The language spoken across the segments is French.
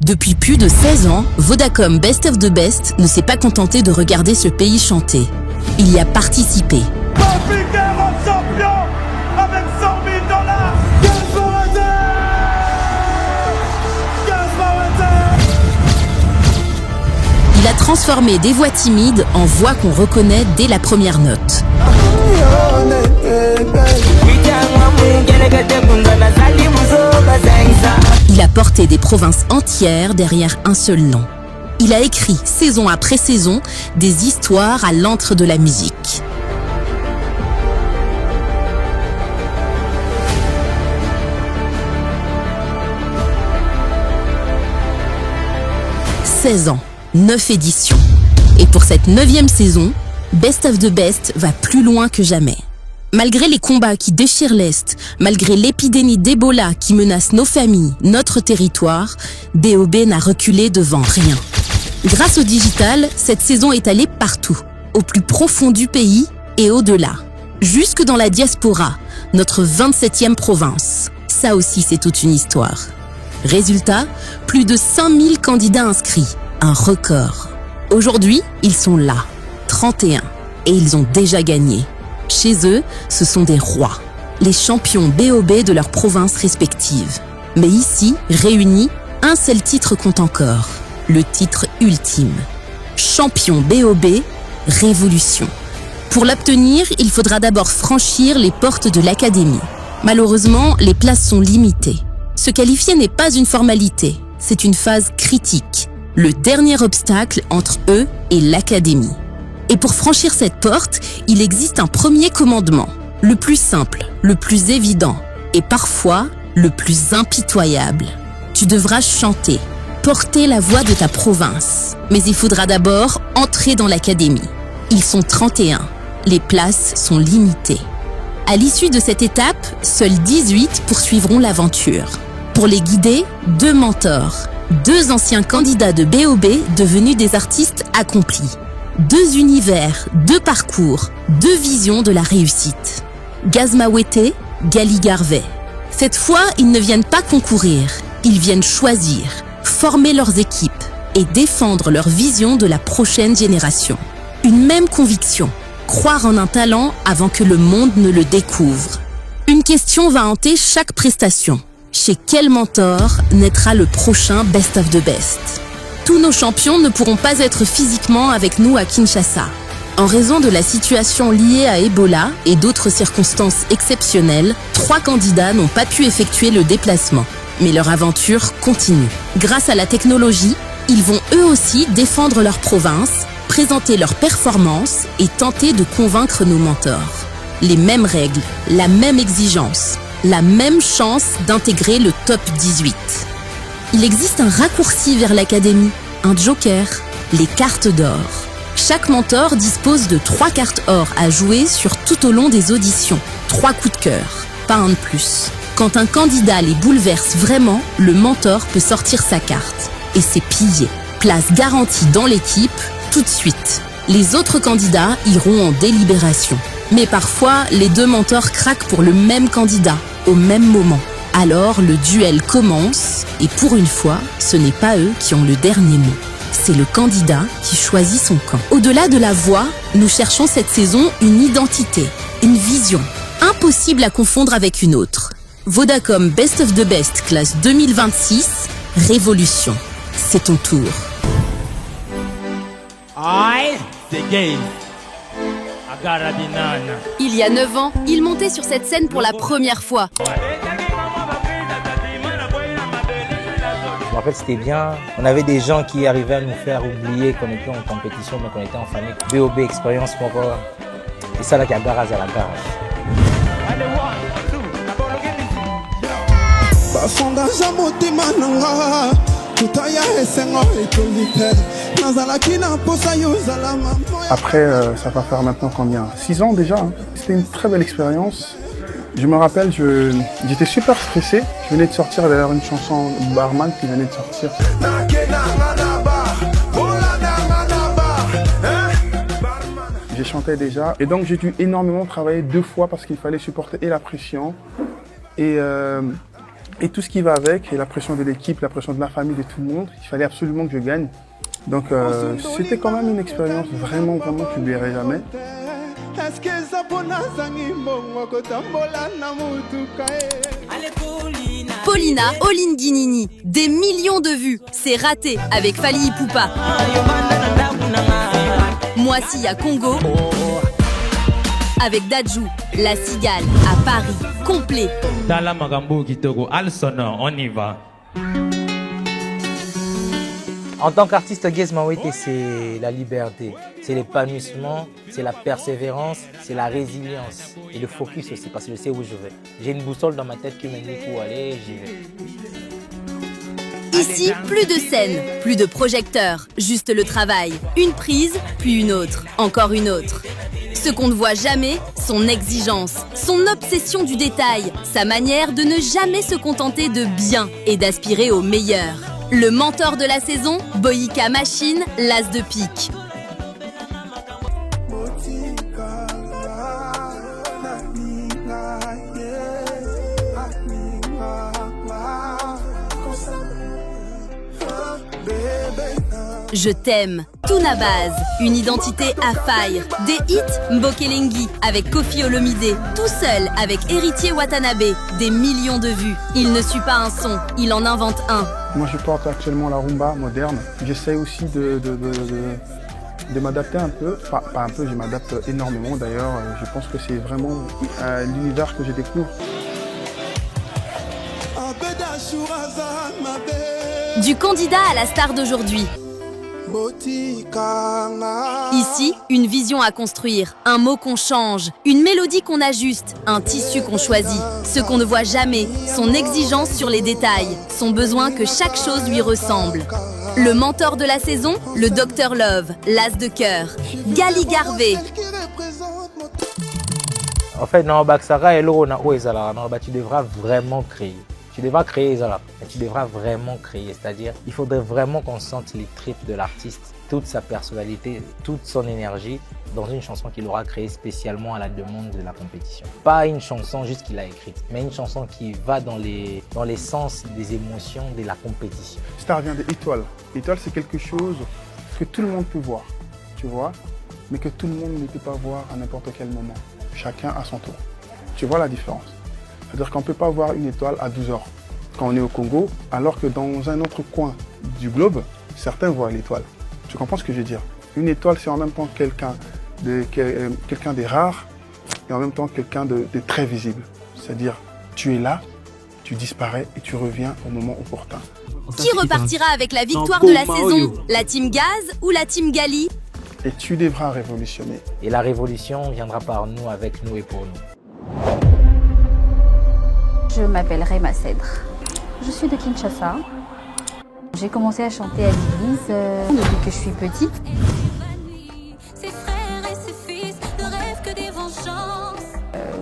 Depuis plus de 16 ans, Vodacom Best of the Best ne s'est pas contenté de regarder ce pays chanter. Il y a participé. Champion avec 100 000 $. Il a transformé des voix timides en voix qu'on reconnaît dès la première note. Il a porté des provinces entières derrière un seul nom. Il a écrit, saison après saison, des histoires à l'antre de la musique. « 16 ans, 9 éditions. Et pour cette 9e saison, Best of the Best va plus loin que jamais. Malgré les combats qui déchirent l'Est, malgré l'épidémie d'Ebola qui menace nos familles, notre territoire, BOB n'a reculé devant rien. Grâce au digital, cette saison est allée partout, au plus profond du pays et au-delà. Jusque dans la diaspora, notre 27e province. Ça aussi, c'est toute une histoire. Résultat, plus de 5000 candidats inscrits, un record. Aujourd'hui, ils sont là, 31, et ils ont déjà gagné. Chez eux, ce sont des rois, les champions BOB de leurs provinces respectives. Mais ici, réunis, un seul titre compte encore, le titre ultime. Champion BOB, Révolution. Pour l'obtenir, il faudra d'abord franchir les portes de l'académie. Malheureusement, les places sont limitées. Se qualifier n'est pas une formalité, c'est une phase critique, le dernier obstacle entre eux et l'académie. Et pour franchir cette porte, il existe un premier commandement, le plus simple, le plus évident et parfois le plus impitoyable. Tu devras chanter, porter la voix de ta province. Mais il faudra d'abord entrer dans l'académie. Ils sont 31, les places sont limitées. À l'issue de cette étape, seuls 18 poursuivront l'aventure. Pour les guider, 2 mentors, 2 anciens candidats de BOB devenus des artistes accomplis. 2 univers, 2 parcours, 2 visions de la réussite. Gazma Wete, Gali Garvey. Cette fois, ils ne viennent pas concourir, ils viennent choisir, former leurs équipes et défendre leur vision de la prochaine génération. Une même conviction, croire en un talent avant que le monde ne le découvre. Une question va hanter chaque prestation. Chez quel mentor naîtra le prochain Best of the Best ? Tous nos champions ne pourront pas être physiquement avec nous à Kinshasa. En raison de la situation liée à Ebola et d'autres circonstances exceptionnelles, 3 candidats n'ont pas pu effectuer le déplacement. Mais leur aventure continue. Grâce à la technologie, ils vont eux aussi défendre leur province, présenter leurs performances et tenter de convaincre nos mentors. Les mêmes règles, la même exigence, la même chance d'intégrer le top 18. Il existe un raccourci vers l'académie, un joker, les cartes d'or. Chaque mentor dispose de 3 cartes or à jouer sur tout au long des auditions. 3 coups de cœur, pas un de plus. Quand un candidat les bouleverse vraiment, le mentor peut sortir sa carte. Et c'est pillé. Place garantie dans l'équipe, tout de suite. Les autres candidats iront en délibération. Mais parfois, les 2 mentors craquent pour le même candidat, au même moment. Alors le duel commence et pour une fois, ce n'est pas eux qui ont le dernier mot. C'est le candidat qui choisit son camp. Au-delà de la voix, nous cherchons cette saison une identité, une vision, impossible à confondre avec une autre. Vodacom Best of the Best classe 2026, Révolution. C'est ton tour. Il y a 9 ans, il montait sur cette scène pour la première fois. En fait, c'était bien. On avait des gens qui arrivaient à nous faire oublier qu'on était en compétition, mais qu'on était en famille. BOB expérience pour moi. Et ça, là, qui a garage à la garage. Après, ça va faire maintenant combien ? 6 ans déjà. C'était une très belle expérience. Je me rappelle, j'étais super stressé. Je venais de sortir d'ailleurs une chanson Barman qui venait de sortir. J'ai chanté déjà. Et donc j'ai dû énormément travailler 2 fois parce qu'il fallait supporter et la pression et et tout ce qui va avec, et la pression de l'équipe, la pression de la famille, de tout le monde. Il fallait absolument que je gagne. Donc c'était quand même une expérience vraiment que je n'oublierai jamais. Paulina Olinguinini, des millions de vues. C'est raté avec Fally Ipupa. Moissy à Congo. Avec Dadju, La Cigale à Paris, complet. Tala Magambo Kitoko, Alsona, on y va. En tant qu'artiste, Gez Mawete, c'est la liberté, c'est l'épanouissement, c'est la persévérance, c'est la résilience et le focus aussi, parce que je sais où je vais. J'ai une boussole dans ma tête qui me dit où aller, j'y vais. Ici, plus de scène, plus de projecteurs, juste le travail. Une prise, puis une autre, encore une autre. Ce qu'on ne voit jamais, son exigence, son obsession du détail, sa manière de ne jamais se contenter de bien et d'aspirer au meilleur. Le mentor de la saison, Boyka Machine, l'as de pique. Je t'aime, Tuna Base, une identité à faille. Des hits, Mbokelengi avec Kofi Olomide, tout seul avec Héritier Watanabe, des millions de vues. Il ne suit pas un son, il en invente un. Moi je porte actuellement la rumba moderne. J'essaie aussi de m'adapter un peu, pas un peu, je m'adapte énormément d'ailleurs. Je pense que c'est vraiment l'univers que je découvre. Du candidat à la star d'aujourd'hui. Ici, une vision à construire, un mot qu'on change, une mélodie qu'on ajuste, un tissu qu'on choisit, ce qu'on ne voit jamais, son exigence sur les détails, son besoin que chaque chose lui ressemble. Le mentor de la saison, le Dr Love, l'as de cœur, Gali Garvey. En fait, dans Baksara et l'eau, tu devras vraiment créer. Tu devras créer, mais tu devras vraiment créer. C'est-à-dire, il faudrait vraiment qu'on sente les tripes de l'artiste, toute sa personnalité, toute son énergie dans une chanson qu'il aura créée spécialement à la demande de la compétition. Pas une chanson juste qu'il a écrite, mais une chanson qui va dans les sens des émotions de la compétition. Star vient d'étoile. Étoile, c'est quelque chose que tout le monde peut voir, tu vois, mais que tout le monde ne peut pas voir à n'importe quel moment. Chacun à son tour. Tu vois la différence? C'est-à-dire qu'on ne peut pas voir une étoile à 12 heures quand on est au Congo, alors que dans un autre coin du globe, certains voient l'étoile. Tu comprends ce que je veux dire? Une étoile, c'est en même temps quelqu'un de rare et en même temps quelqu'un de très visible. C'est-à-dire, tu es là, tu disparais et tu reviens au moment opportun. Qui repartira avec la victoire de la saison? La team Gaz ou la team Gali? Et tu devras révolutionner. Et la révolution viendra par nous, avec nous et pour nous. Je m'appelle Rema Cèdre. Je suis de Kinshasa. J'ai commencé à chanter à l'église depuis que je suis petite.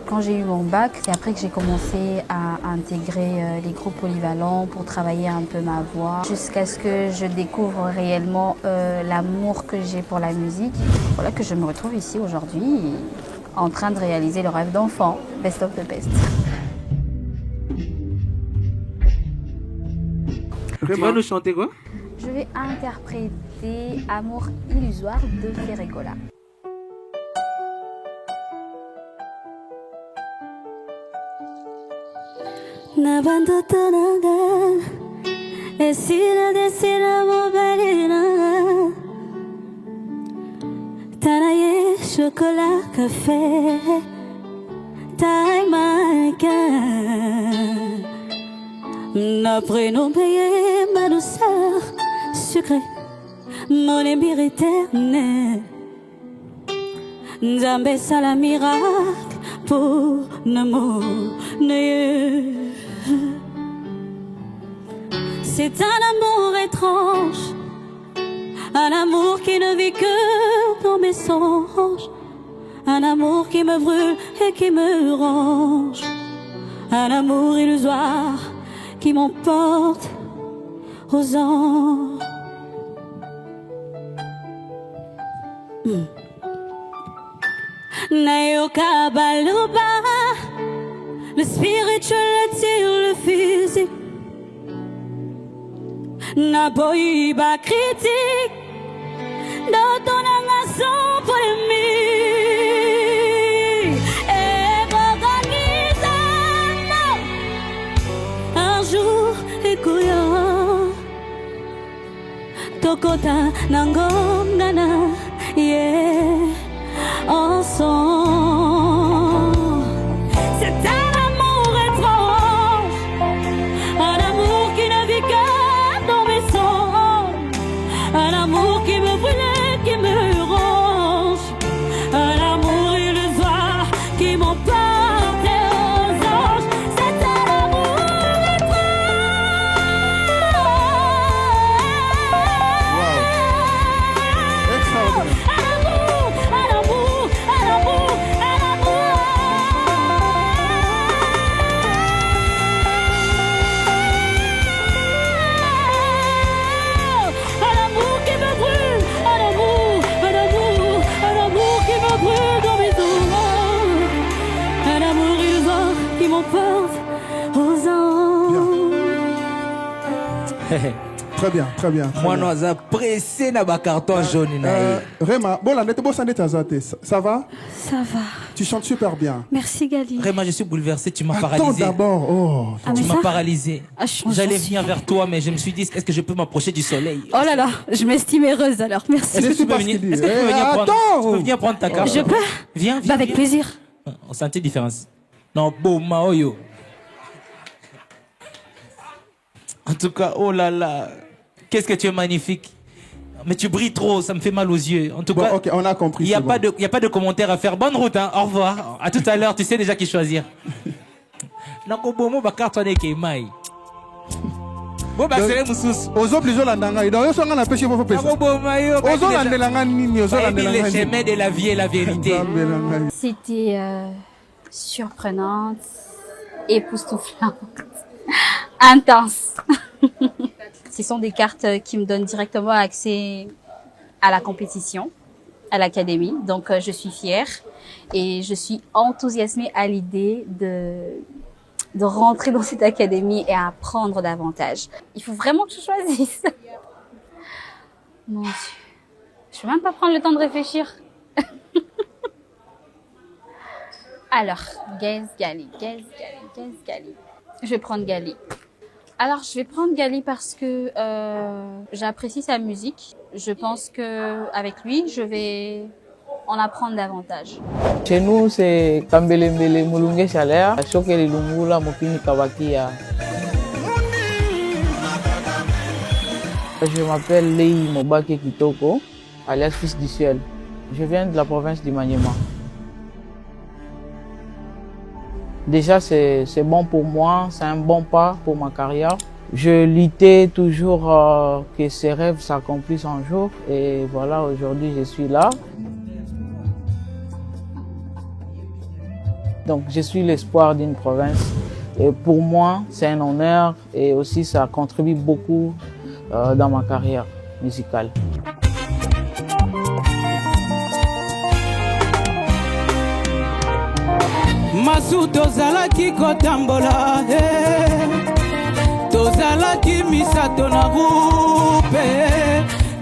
Quand j'ai eu mon bac, c'est après que j'ai commencé à intégrer les groupes polyvalents pour travailler un peu ma voix, jusqu'à ce que je découvre réellement l'amour que j'ai pour la musique. Voilà que je me retrouve ici aujourd'hui en train de réaliser le rêve d'enfant, Best of the Best. Tu vas nous chanter quoi? Je vais interpréter Amour illusoire de Ferregola. Chocolat, café, taille Après nos payés, ma douceur sucrée, mon émir éternel. Nzambe sala miracle pour nos C'est un amour étrange, un amour qui ne vit que dans mes songes, un amour qui me brûle et qui me ronge, un amour illusoire qui m'emporte aux anges. Nayoka baluba, Le spirituel attire le physique. Naboyi ba critique. Dans ton anga sans polémique. Et organise un jour écouya. Tokota nangom nana. Yeah. Ensemble. C'est un amour étrange. Un amour qui ne vit que dans mes songes. Un amour qui me brûle, qui me ronge. Un amour illusoire qui m'emporte aux anges. C'est un amour Wow. Extraordinaire. Très bien, très bien. Moi, nous avons pressé dans le carton jaune. Réma, bon, la nette, bon, ça va? Ça va. Tu chantes super bien. Merci Gali. Vraiment, je suis bouleversé, tu m'as Attends paralysé. d'abord, oh. Tu m'as paralysé. J'allais suis- venir vers toi, mais je me suis dit, est-ce que je peux m'approcher du soleil? Oh là là, je m'estime heureuse alors, merci. Est-ce que tu peux pas ce venir, qu'il dit. est-ce que tu peux Eh, venir prendre, attends. tu peux venir prendre ta carte? Je peux? Viens, Bah, avec viens. plaisir. On sentait différence. Non, beau Maoyo. En tout cas, oh là là. Qu'est-ce que tu es magnifique. Mais tu brilles trop, ça me fait mal aux yeux. En tout Bon, cas, ok, on a compris. il n'y a, c'est pas bon. de- y a pas de commentaire à faire. Bonne route, hein. Au revoir. À tout à l'heure, tu sais déjà qui choisir. Nako bomo ba carte de Kemai. Bo ba sele mususu. Aux plus landanga, il doit y avoir un péché pour faire Nako boma yo. Aux landelanga nini, aux Les landelanga chemins de la vie et la vérité. C'était surprenante, époustouflante, intense. Ce sont des cartes qui me donnent directement accès à la compétition, à l'académie. Donc, je suis fière et je suis enthousiasmée à l'idée de rentrer dans cette académie et apprendre davantage. Il faut vraiment que je choisisse. Mon Dieu. Je vais même pas prendre le temps de réfléchir. Alors, Gali. Je vais prendre Gali. Alors, je vais prendre Gali parce que j'apprécie sa musique. Je pense que avec lui, je vais en apprendre davantage. Chez nous, c'est Kambelembele Mulunge Chaleur, Chokeli Lungula, Mopini Kawakia. Je m'appelle Lei Mobake Kitoko, alias Fils du Ciel. Je viens de la province du Maniema. Déjà, c'est bon pour moi, c'est un bon pas pour ma carrière. Je luttais toujours que ces rêves s'accomplissent un jour et voilà, aujourd'hui je suis là. Donc je suis l'espoir d'une province et pour moi c'est un honneur et aussi ça contribue beaucoup dans ma carrière musicale. Masu tozalaki kotambola tozalaki misato na groupe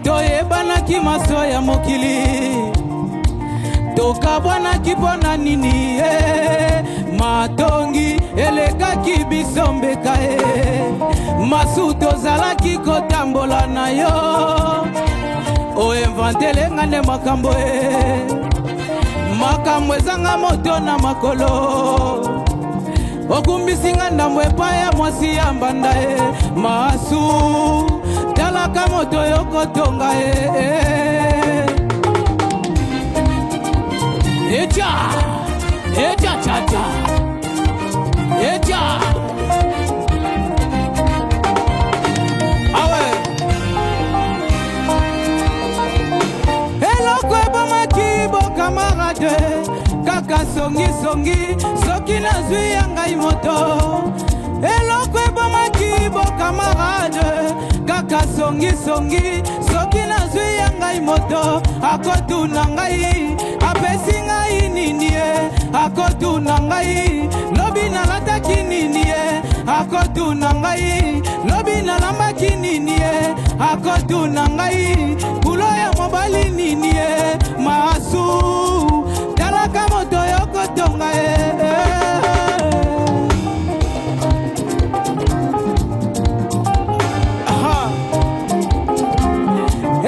toyebanaki maso ya mokili tokabwanaki mpona nini matongi elekaki biso mbeka masu tozalaki kotambola na yo oinventelenga nde makambo makambo ezanga moto na makolo okumbisinga ndambo epai ya mwasi ya mbanda masu talaka moto yokotonga echa chacha echa awe eloko ebomaki bokamarade kaka songi soki nazwi ya ngai moto eloko ebomaki bokamarade kaka songi soki nazwi ya ngai moto akotuna ngai apesi ngai nini akotuna ngai lobi lobi nalataki nini ye akotuna ngai lobi nalambaki nini ye akotuna ngai bulo ya mobali nini ye masu talaka moto yokotonga ye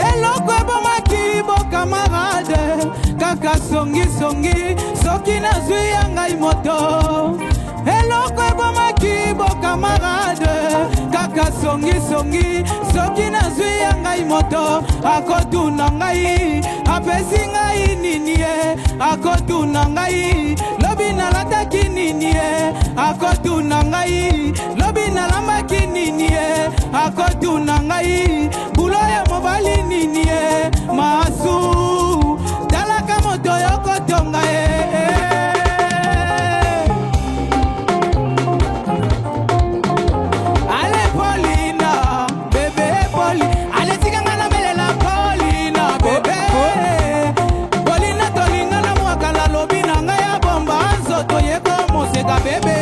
eloko ebomaki bokamarade kaka songisongi soki nazwi ya ngai moto eloko ebomaki bokamarade kaka songisongi soki nazwi ya ngai moto akotuna ngai apesi ngai nini ye akotuna ngai lobi nalataki nini ye akotuna ngai lobi nalambaki nini ye akotuna ngai bulo ya mobali nini ye masu talaka moto yokotonga ye ale Paulina bebe Poli ale tikanga na melela Paulina bebe Paulina tolinga na mwakala lobi na ngai ya bomba nzoto yeko moseka bebe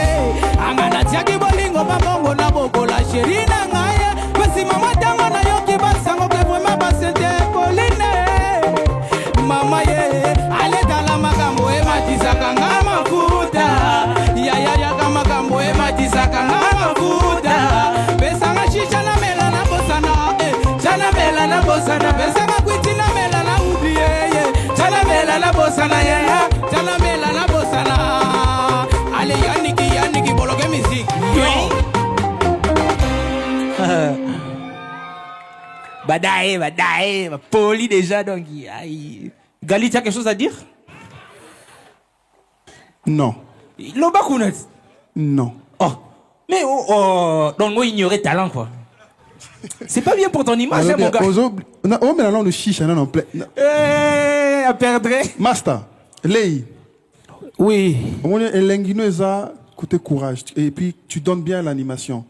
angana tiaki bolingo babongo na bokola sheri na ngai pesi mama tango na yoki basango ke vraiment basente Pauline mama ye ale tala makambo e matisaka nga mafuta ya kama makambo e matisaka nga mafuta pesanga shisha na mela na bosana chana mela na bosana pesanga kwiti na mela na ubie ye chana mela na bosana ye chana mela na bosana ale yaniki bologe musique Badae, Poli déjà donc. Gali, tu as quelque chose à dire? Non. Lobakunet? Non. Oh. Mais donc moi ignorer talent quoi. C'est pas bien pour ton image, hein, mon gars. Oh, mais là, on nous chiche, on en plein. À perdre. Master, Lei. Oui. On est l'engino eza côté courage et puis tu donnes bien l'animation.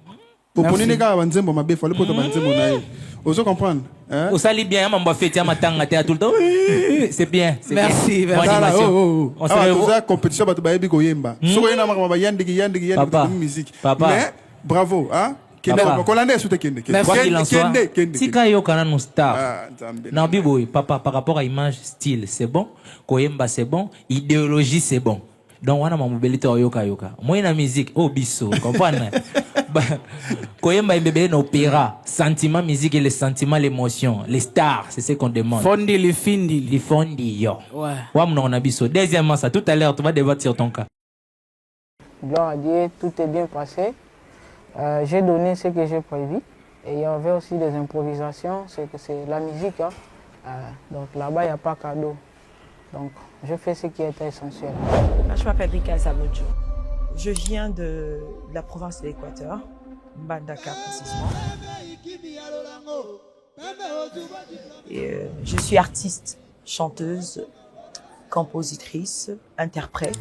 Pour poni les gars banzembo mabe faut le poto banzembo nae. Oso comprendre, hein? Au sali bien mamba fêter matanga tout le temps. C'est bien, c'est bien. Merci. On se revoit compétition ba bayebi ko yemba. Soko yena mama ba yandigi musique. Mais bravo, hein? Quoi qu'il en soit, Tika Yokana no star. Nabiboy, papa, par rapport à image, style, c'est bon. Koyemba, c'est bon. Idéologie, c'est bon. Donc, on a mon mobilité yoka. Moi, la musique, oh, bisso, comprenez? Koyemba et bébé opéra. Sentiment, musique et les sentiments, l'émotion. Les stars, c'est ce qu'on demande. Fondi, les findi. Les fondi, yo. Ouais. Wam on a bisso. Deuxièmement, ça, tout à l'heure, tu vas débattre sur ton cas. Gloire à Dieu, tout est bien passé. J'ai donné ce que j'ai prévu et il y avait aussi des improvisations, c'est que c'est la musique, hein. Donc là-bas il n'y a pas cadeau. Donc je fais ce qui était essentiel. Je m'appelle Rika Zamoudjo. Je viens de la province de l'Équateur, Mbandaka précisément. Et, je suis artiste, chanteuse, compositrice, interprète.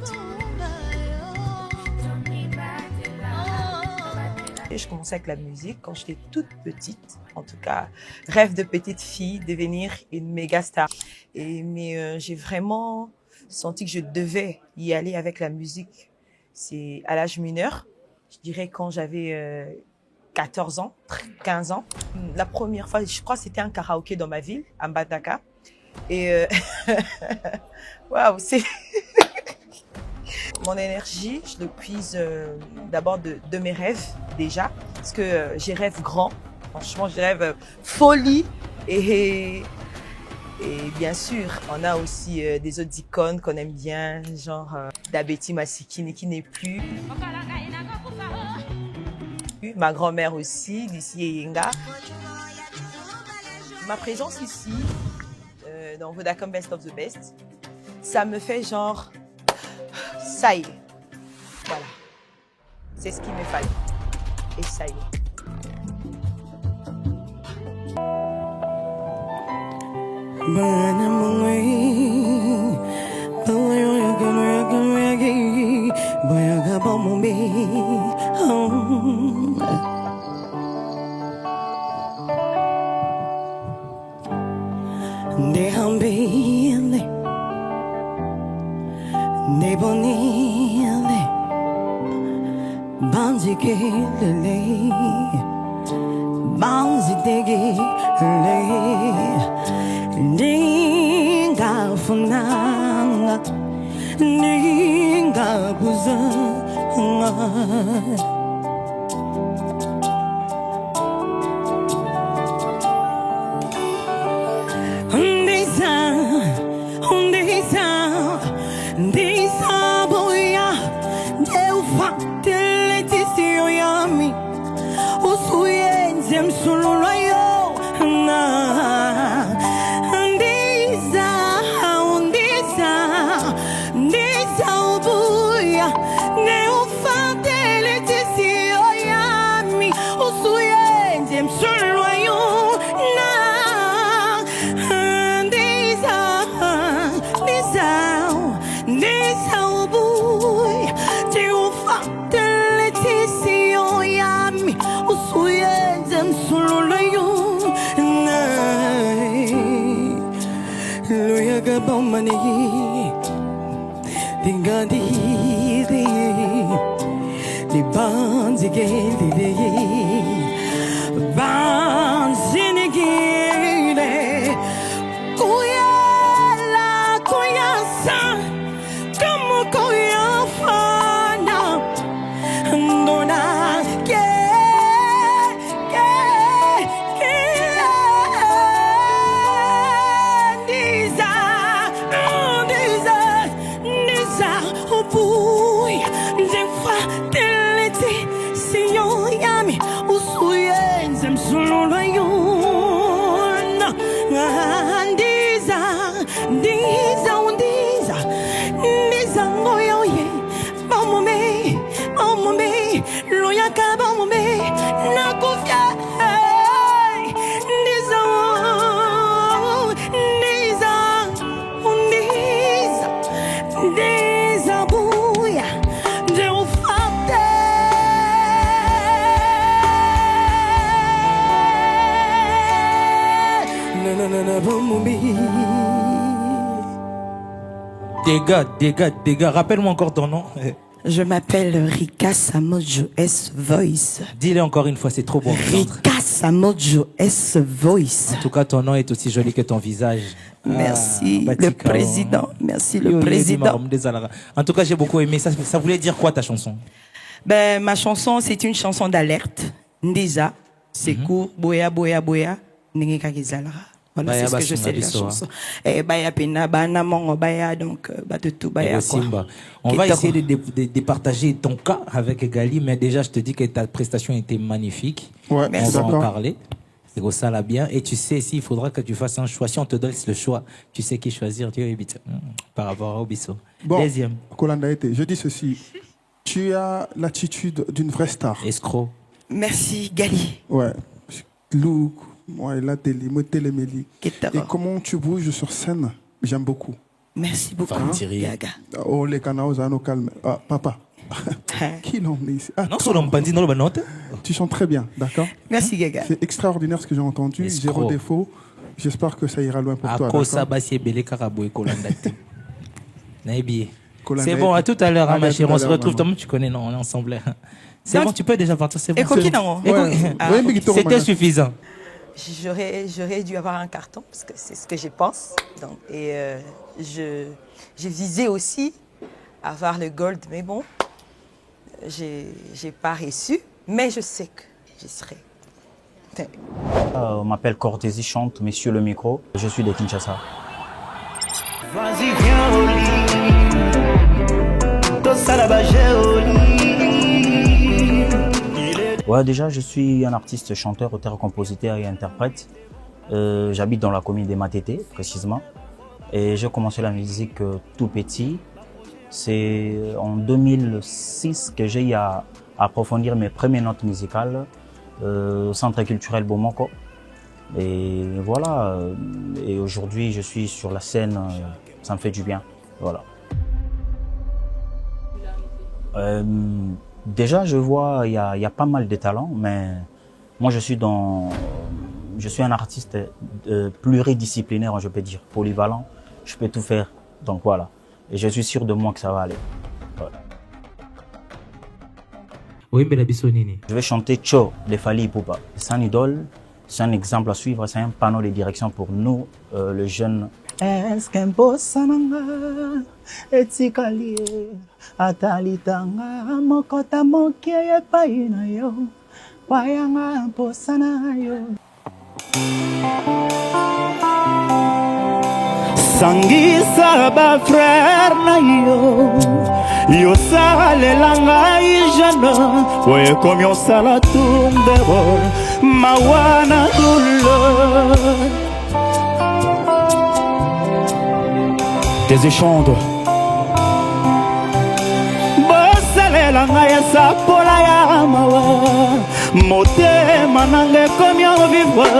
Et je commençais avec la musique quand j'étais toute petite, en tout cas, rêve de petite fille, devenir une méga star. Mais j'ai vraiment senti que je devais y aller avec la musique. C'est à l'âge mineur, je dirais quand j'avais 14 ans, 15 ans. La première fois, je crois que c'était un karaoké dans ma ville, à Mbandaka. Et waouh, c'est... Mon énergie, je le puise d'abord de mes rêves déjà, parce que j'ai rêve grand, franchement j'ai rêve folie et bien sûr on a aussi des autres icônes qu'on aime bien, genre Dabeti Masikini qui n'est plus, ma grand-mère aussi, Lucie Yenga. Ma présence ici, dans Vodacom Best of the Best, ça me fait genre... Ça y est, voilà, c'est ce qu'il me fallait, et ça y est. Dégâts. Rappelle-moi encore ton nom. Je m'appelle Rika Samojo S Voice. Dis-le encore une fois, c'est trop bon. Rika Samojo S Voice. En tout cas, ton nom est aussi joli que ton visage. Merci le président. Merci le président. En tout cas, j'ai beaucoup aimé. Ça voulait dire quoi ta chanson? Ben, ma chanson, c'est une chanson d'alerte. Ndiza, c'est court, boya, boya, boya, Nengeka Gizalara. Voilà, c'est ce que je sais de la chanson. Baya Pena, Bana Mongo, Baya, donc, Batutu, Baya. On va essayer de partager ton cas avec Gali, mais déjà, je te dis que ta prestation était magnifique. Ouais, on va en parler. C'est que ça là bien. Et tu sais, s'il faudra que tu fasses un choix, si on te donne le choix, tu sais qui choisir, tu es par rapport à Obiso. Bon, deuxième. Kolandaete, je dis ceci. Tu as l'attitude d'une vraie star. Escroc. Merci, Gali. Ouais. Look. Ouais, la télé, télémélie. Et comment tu bouges sur scène, j'aime beaucoup. Merci beaucoup, Gaga. Oh, les canaux, nous calme. Ah, papa. Qui l'ont mis ici? Non, sur l'embandi, non, le note. Tu chantes très bien, d'accord? Merci, Gaga. C'est extraordinaire ce que j'ai entendu. Zéro défaut. J'espère que ça ira loin pour toi. C'est bon, à tout à l'heure, ma chérie. On se retrouve, toi, tu connais, non, on est ensemble. C'est bon, tu peux déjà partir, c'est bon. C'était suffisant. J'aurais dû avoir un carton, parce que c'est ce que je pense. Donc, et j'ai visé aussi avoir le gold, mais bon, j'ai pas reçu, mais je sais que j'y serai. On m'appelle Cortési, chante Monsieur le micro. Je suis de Kinshasa. Vas-y, viens au lit. Tout ça là-bas, j'ai au lit. Ouais, déjà, je suis un artiste, chanteur, auteur, compositeur et interprète. J'habite dans la commune des Matete, précisément. Et j'ai commencé la musique tout petit. C'est en 2006 que j'ai eu à approfondir mes premières notes musicales au Centre culturel Bomoko. Et voilà. Et aujourd'hui, je suis sur la scène. Ça me fait du bien. Voilà. Déjà, je vois, il y a pas mal de talents, mais moi, je suis un artiste pluridisciplinaire, je peux dire, polyvalent. Je peux tout faire, donc voilà. Et je suis sûr de moi que ça va aller. Ouais. Je vais chanter Cho de Fally Ipupa. C'est un idole, c'est un exemple à suivre, c'est un panneau de direction pour nous, les jeunes. Est-ce qu'un bossa nanga etikali atalitanga mokota mokie epai na yo wayanga bossa na yo. Sangisa ba frère na yo yo salelanga ijana we comme yo sala tumbe bol mawana douleur des échanges bosalelanga ya sapola ya mawa motema nange comme yo vivre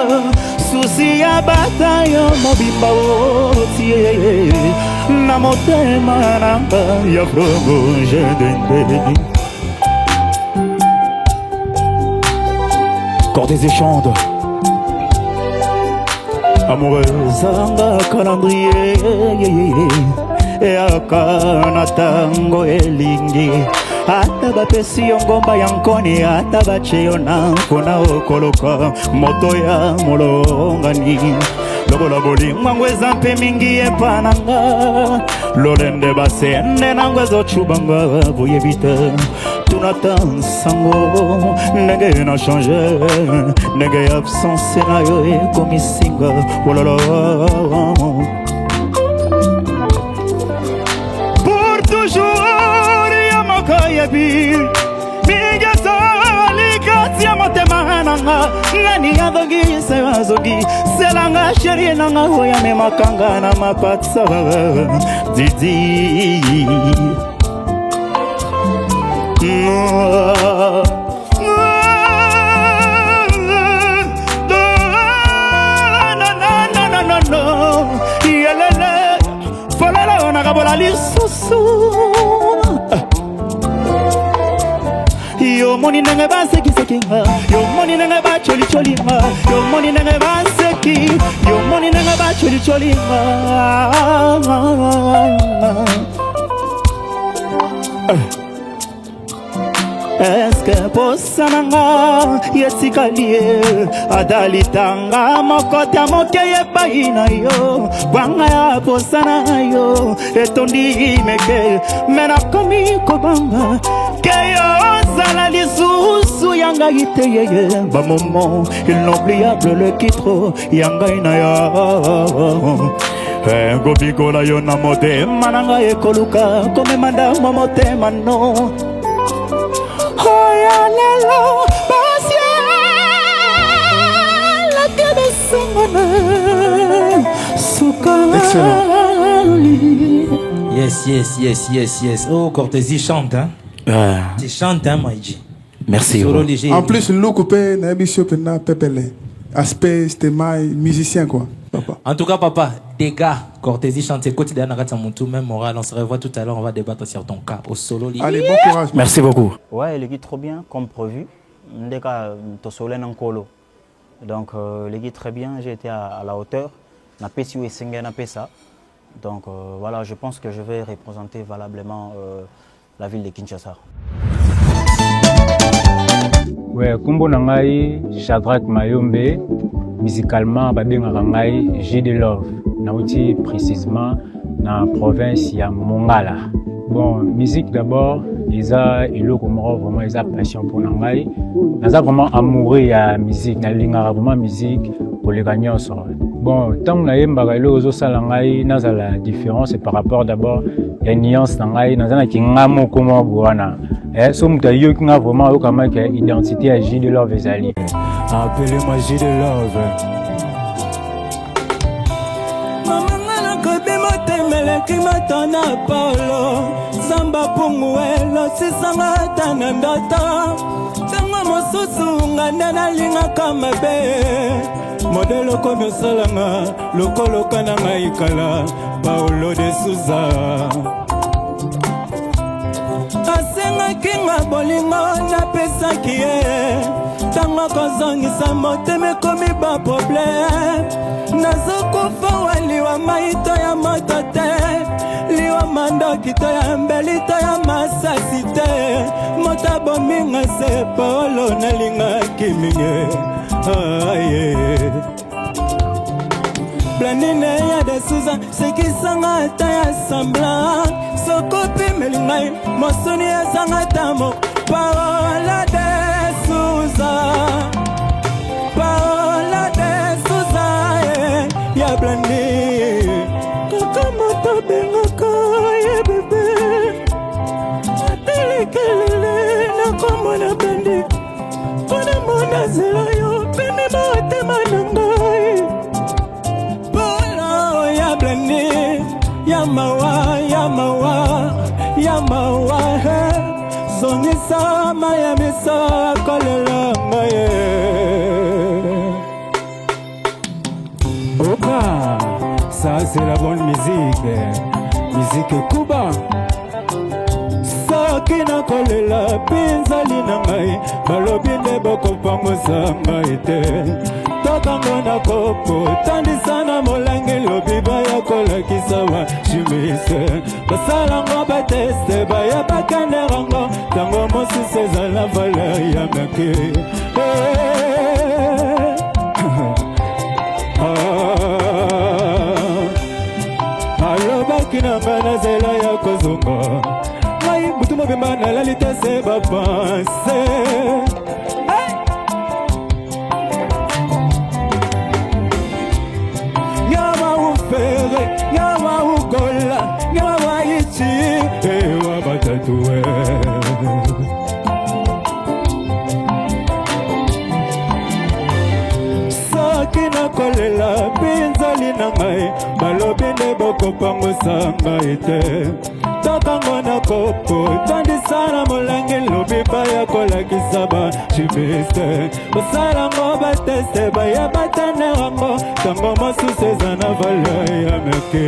souci ya bataille mobimba otie na motema nanga ya frogo jedende corps des échanges amoureuse anga calendrier et akana tango elingi ata bapesi yo ngomba ya nkoni ata bacheyo na mpona okoloka moto ya molongani lobola bolingo yango eza mpe mingi epa nanga lolende basende nango ezocubanga boyebi te tunata nsango ndenge na change ndenge absence na yo ekomisinga ololo pour toujours yamokoyebi mingesolikati motema nanga ngani yadogise azogi selanga sheri nanga hoya memakanga na mapatsa didi yo moni nenge basekisekinga yo moni nenge bacholicholinga yo moni nenge baseki yo moni nenge bacholicholinga est-ce que posananga yesikalie adalitanga mokota mokeye paina yo bwanga ya posana yo etondi meke mena komi kobanga keyo zala lisusu yanga iteyeye ba moment inoubliable le kitro yanga inaya gobigola yo na motema nanga ekoluka komemanda mo motema no Yes. Oh, Cortési chante, hein? Tu chantes, hein, Maïji? Merci. En plus, nous coupons, nous pepele. Aspect, c'était musicien, quoi. Papa. En tout cas, papa, dégâts, Cortési chante, c'est quotidien, même moral. On se revoit tout à l'heure, on va débattre sur ton cas au solo. Allez, bon courage. Merci beaucoup. Ouais, l'équipe trop bien, comme prévu. Donc, l'équipe très bien, j'ai été à la hauteur. Donc voilà, je pense que je vais représenter valablement la ville de Kinshasa. Ouais, Kumbo Nangai, Shadrach Mayombe, musicalement, Badengaka Ngai, J de Love. Nauti précisément dans la province de Mongala. Bon, musique d'abord, ils ont vraiment ils ont passion pour Nangai. Ils ont vraiment amoureux de la musique, ils ont vraiment musique pour les gagnants. Bon, tant que nous avons la différence par rapport d'abord à la nuance, nous avons comment boana. Et ce que nous avons vraiment identité à J de Love Ezali. Appelez-moi J de Love. Paulo Samba Punguelo Sisanga Tanandata Tanga Mosusu Ngana Linga Kamabe Modelo Komyo Salanga Lokolo Kananga Ikala Paulo de Souza Asenga Kinga Bolingo Na pesa kie Tanga Kozongisa Moteme Komi Ba Problem Nazokufa Waliwa Maito ya Motote Liwa Manda ndoki to ya mbeli to ya masasi te mota bominga se polo nalingaki mingi Blandine ya de Susan sekisanga ata ya semblant sokopi melingai mosuni ya sanga tamo Parola de Susan Parola de Susan ya Blandine Kakamoto bengaka ya bebe Atelekelele na komona Blandine Kona mona zela yo pene motema nangai Yamawa, Yamawa, Yamawa, Sonisa, Mayamisa, Kolelanga, Oka, ça c'est la bonne musique, musique Cuba. Sakina kolela, pinzali nangai, balobinde boko pangosa ngaite. Tokango na kopo, tandisana molangi lobi baya kola kisawa chimise. Basalango bateste, baya bakanerango, tango mosi seza la valeur ya meke. Alo bakina mana zela ya kozongo. Mai butumo bimana la litese ba pense. Yawa ugola, yawa ichi, ewa batatue. Sakina kolela, pinzali nangai, balobinde boko pango sanga ite. Tokango na kopo, tandisana molangi lobi baya kola kisaba chibiste. Basalango bateste baya batanerango, tango mosu sezana valeur ya meke.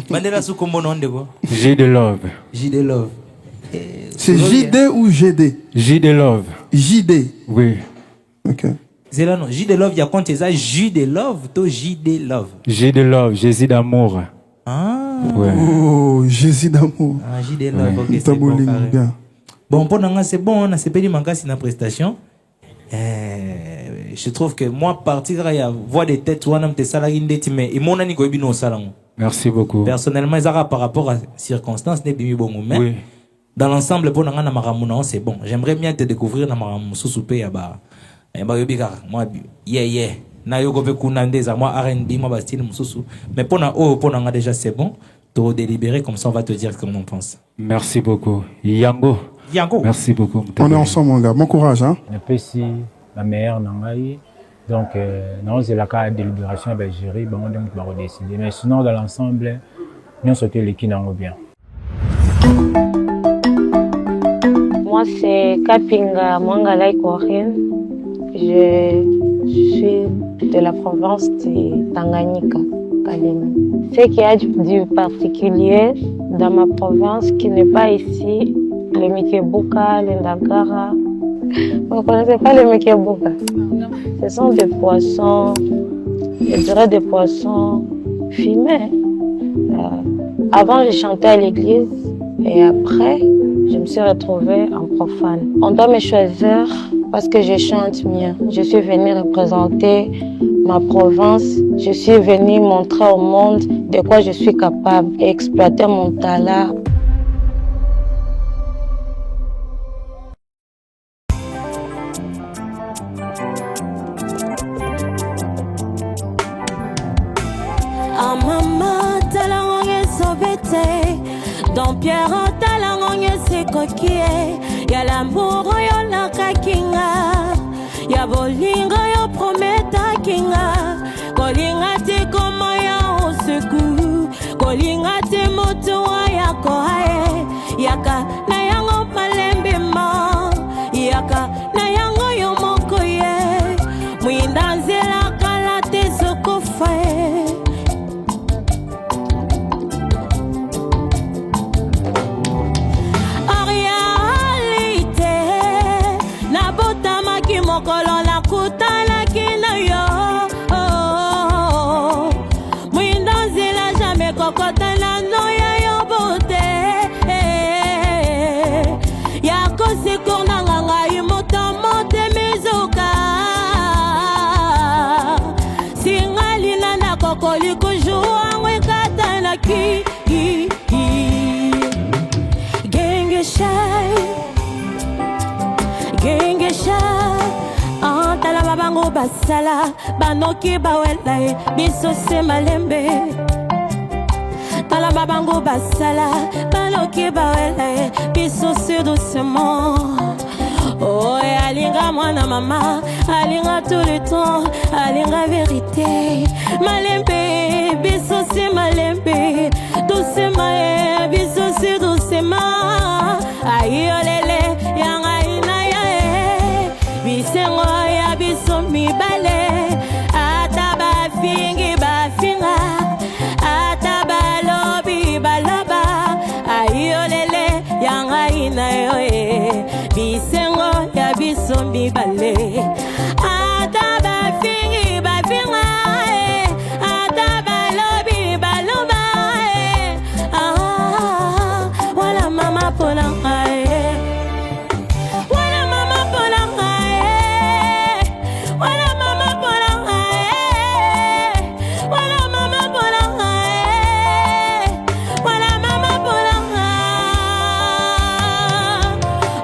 Bandela Sukombo non dego. J de Love. J de Love. C'est JD ou GD? J de Love. JD. Oui. Ok. C'est là non. J de Love, il y a quand ça J de Love, to J de Love. J de Love, Jésus d'amour. Ah. Ouais. Oh, Jésus d'amour. Ah, J de Love, ok, c'est bon. Bien. Bon, pour nous, c'est bon, on a pas dit manquer une prestation. Je trouve que moi, partir à voir des têtes, ou un salarié mais et mon ami Koibino au salon. Merci beaucoup. Personnellement, par rapport à circonstances, n'est pas bon moment. Oui. Dans l'ensemble, pour nous, c'est bon. J'aimerais bien te découvrir dans ma sous-soupé là-bas. Moi, yeah. Na yo gobe kunande za moi R&B moi bastille mususu. Mais pour na déjà c'est bon. Te délibérer comme ça on va te dire comment on pense. Merci beaucoup. Yango. Merci beaucoup. On est ensemble mon gars. Bon courage hein. Un peu si la meilleure nangai. Donc non c'est la cas de délibération ben gérer bon donc va décider mais sinon dans l'ensemble nous sauter les kinango bien. Moi c'est Kapinga Mwangalai Corinne. Je suis de la province de Tanganyika, Kalemi. Ce qu'il y a du particulier dans ma province qui n'est pas ici, le Mikebuka, le Ndakara. Vous ne connaissez pas le Mikebuka? Ce sont des poissons, je dirais des poissons fumés. Avant, je chantais à l'église et après, je me suis retrouvée en profane. On doit me choisir parce que je chante mieux. Je suis venue représenter ma province. Je suis venue montrer au monde de quoi je suis capable et exploiter mon talent. Ah maman, talangonge sobete. Dans Pierre, talangonge se coquille. Y'a l'amour, y'a la kakinga. Y'a bolingo, y'a prometa kinga. Kolinga te koma ya oseku. Kolinga te moto ya kohae. Yaka na yango malembe ma. Yaka na yango yo moko ye. Mwinda nzela kala te zokofae. Mokolo la kutana kina yo Ingesha Antala babango basala Banoki bawela Biso se malembe Tala babango basala Banoki bawela Biso se doucement. Oh, alinga mwana mama, alinga tout le temps, alinga vérité. Malembe, biso si malembe, doucement, biso si doucement. Aïe olele, yanga ina ya bisengo ya biso mi bale, ataba fingi ba finga, ataba lobi baloba. Aïe olele, yanga ina yo bisengo ya biso mi bale, ataba fingi ba finga, ataba lobi baloba. Wala mama polanga, wala mama polanga, wala mama polanga, wala mama polanga, wala mama polanga.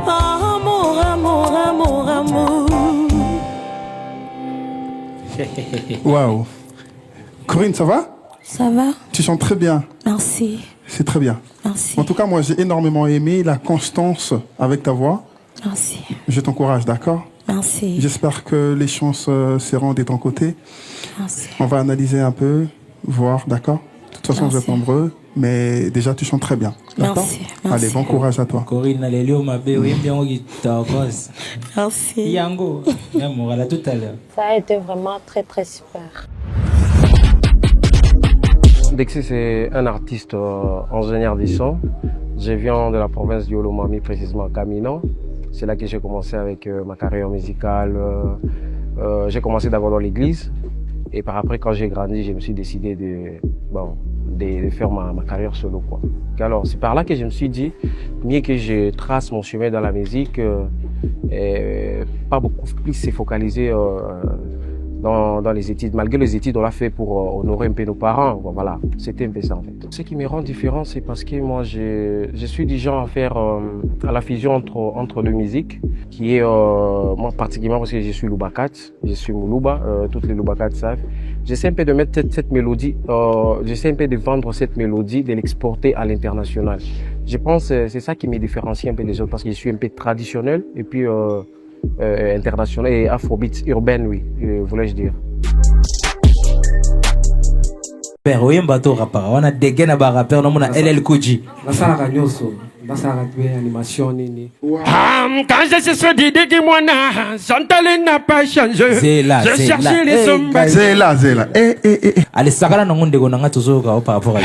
Amour, amour, amour, amour. Waouh. Corinne, ça va? Ça va? Tu chantes très bien. Merci. C'est très bien. Merci. En tout cas, moi, j'ai énormément aimé la constance avec ta voix. Merci. Je t'encourage, d'accord? Merci. J'espère que les chances seront de ton côté. Merci. On va analyser un peu, voir, d'accord? De toute façon, vous êtes nombreux, mais déjà, tu chantes très bien. D'accord? Merci. Merci. Allez, bon courage à toi. Corinne, allez, ma belle, oui, bien, Merci. Yango, on va tout à l'heure. Ça a été vraiment très très super. Dexy, c'est un artiste ingénieur du son. Je viens de la province du Olomami, précisément à Camino. C'est là que j'ai commencé avec ma carrière musicale. J'ai commencé d'abord dans l'église. Et par après, quand j'ai grandi, je me suis décidé de faire ma carrière solo, quoi. Alors, c'est par là que je me suis dit, mieux que je trace mon chemin dans la musique, pas beaucoup plus se focaliser dans les études. Malgré les études, on l'a fait pour honorer un peu nos parents. Bon, voilà, c'était un peu ça en fait. Ce qui me rend différent, c'est parce que moi, je suis du genre à faire à la fusion entre deux musiques, qui est moi particulièrement parce que je suis Lubakat, je suis Moulouba, toutes les Lubakats savent. J'essaie un peu de mettre cette mélodie, j'essaie un peu de vendre cette mélodie, de l'exporter à l'international. Je pense que c'est ça qui me différencie un peu des autres, parce que je suis un peu traditionnel et puis international et afrobeat urbaine, oui, voulais-je dire. Père, oui, bateau rappeur. On a des gars à rappeur, on a LL Koji. Animation nini. Quand je suis Didi Kimwana, Chantal n'a pas changé. C'est là, je cherchais les sombres. C'est là. Allez, ça va, on a toujours par rapport à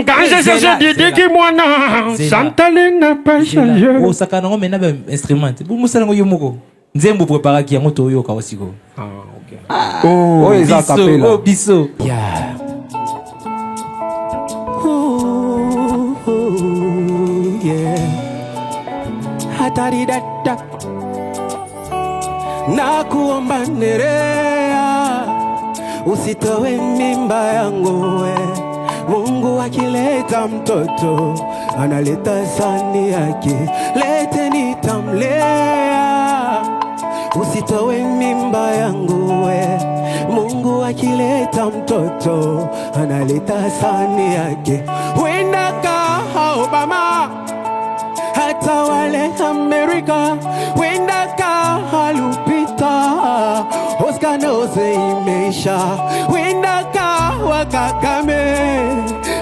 quand je suis Didi Kimwana, Chantal n'a pas changé. Oh, ça va, on a un instrument. Pour moi, c'est un yomoko. Nzembo prépare qui a un toyo ka aussi go. Ah, ok. Oh, ils ont tapé là. Oh, biso. Yeah. Hataridata nakuomba nerea, usitowe mimba yangu we. Mungu akileta mtoto analeta sani yake, lete nitamlea, usitowe mimba yangu we. Mungu akileta mtoto analeta sani yake, wenda ka Obama hata wale Amerika, wenda ka Lupita, Oscar Nose imesha, wenda ka Wakakame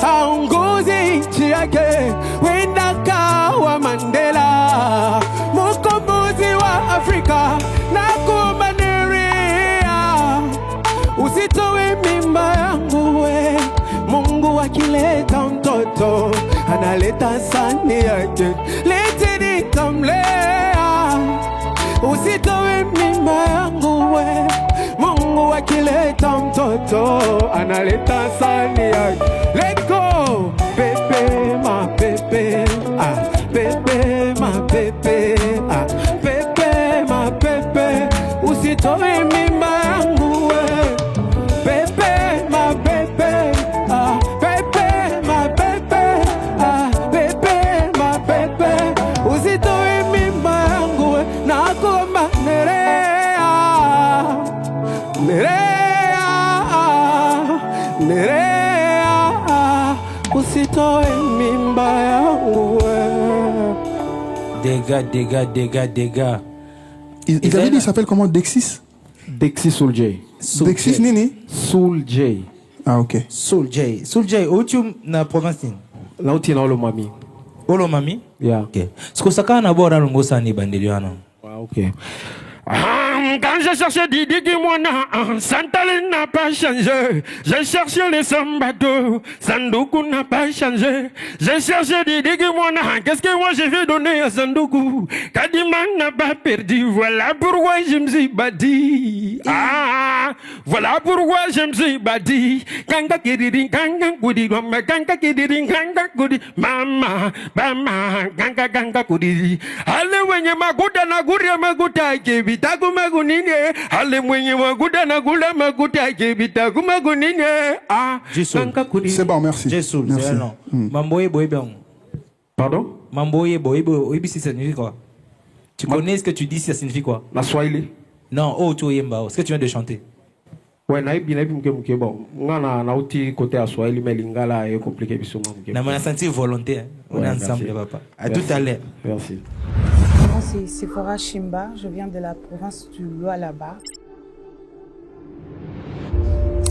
aongoze nchi yake, wenda ka wa Mandela mkombozi wa Afrika na kumanerea, usitowe mimba yangu we. Mungu akileta mtoto analeta sani yake, lete nitamlea, usitowe mimba yangu we. Mungu akileta mtoto analeta sani yake. Let go, pepe ma pepe, ah pepe ma pepe, ah pepe ma pepe, usitowe mimba yangu we. Pepe ma pepe, ah pepe ma pepe, ah pepe ma pepe, usitowe mimba yangu we. Nakuomba Nerea, Nerea, Nerea, usitoe mimba yangu. Dégâts. Ils avaient dit, il s'appelle comment? Dexis? Dexis Soul J. Dexis Nini? Soul J. Ah, ok. Soul J. Où tu na province? Là où tu es dans le Mami. Olomami? Yeah. Ok. Ce que ça quand on a beau dans le bandeliano. Ah, ok. Quand je cherchais Didi Kimwana, Santalin n'a pas changé. J'ai cherché les Sambato, Sandoku n'a pas changé. J'ai cherché Didi Kimwana, qu'est-ce que moi j'ai fait donner à Sandoku? Kadiman n'a pas perdu, voilà pourquoi je me suis bâti. Ah, voilà pourquoi je me suis bâti. Kanga kididi, kanga kudi, mama, kanga kididi, kanga kudi, mama, kanga kudi. Ale wenye maguda na guria maguta kebi. Tagumagunine, ale mwenye waguda na gula maguta kebita gumagunine. Ah, c'est bon, merci. Jésus, c'est non. Mamboye boyebon. Pardon? Mamboye boyebo, ça signifie quoi? Tu connais ce que tu dis, ça signifie quoi? La Swahili. Non, oh tu yemba, ce que tu viens de chanter. Ouais, naïbi mke bon. Ngana na uti côté à Swahili mais lingala est compliqué bisou mke. Na m'a senti volonté. On est ensemble papa. À tout à l'heure. Merci. Moi, c'est Sephora Shimba, je viens de la province du Lualaba.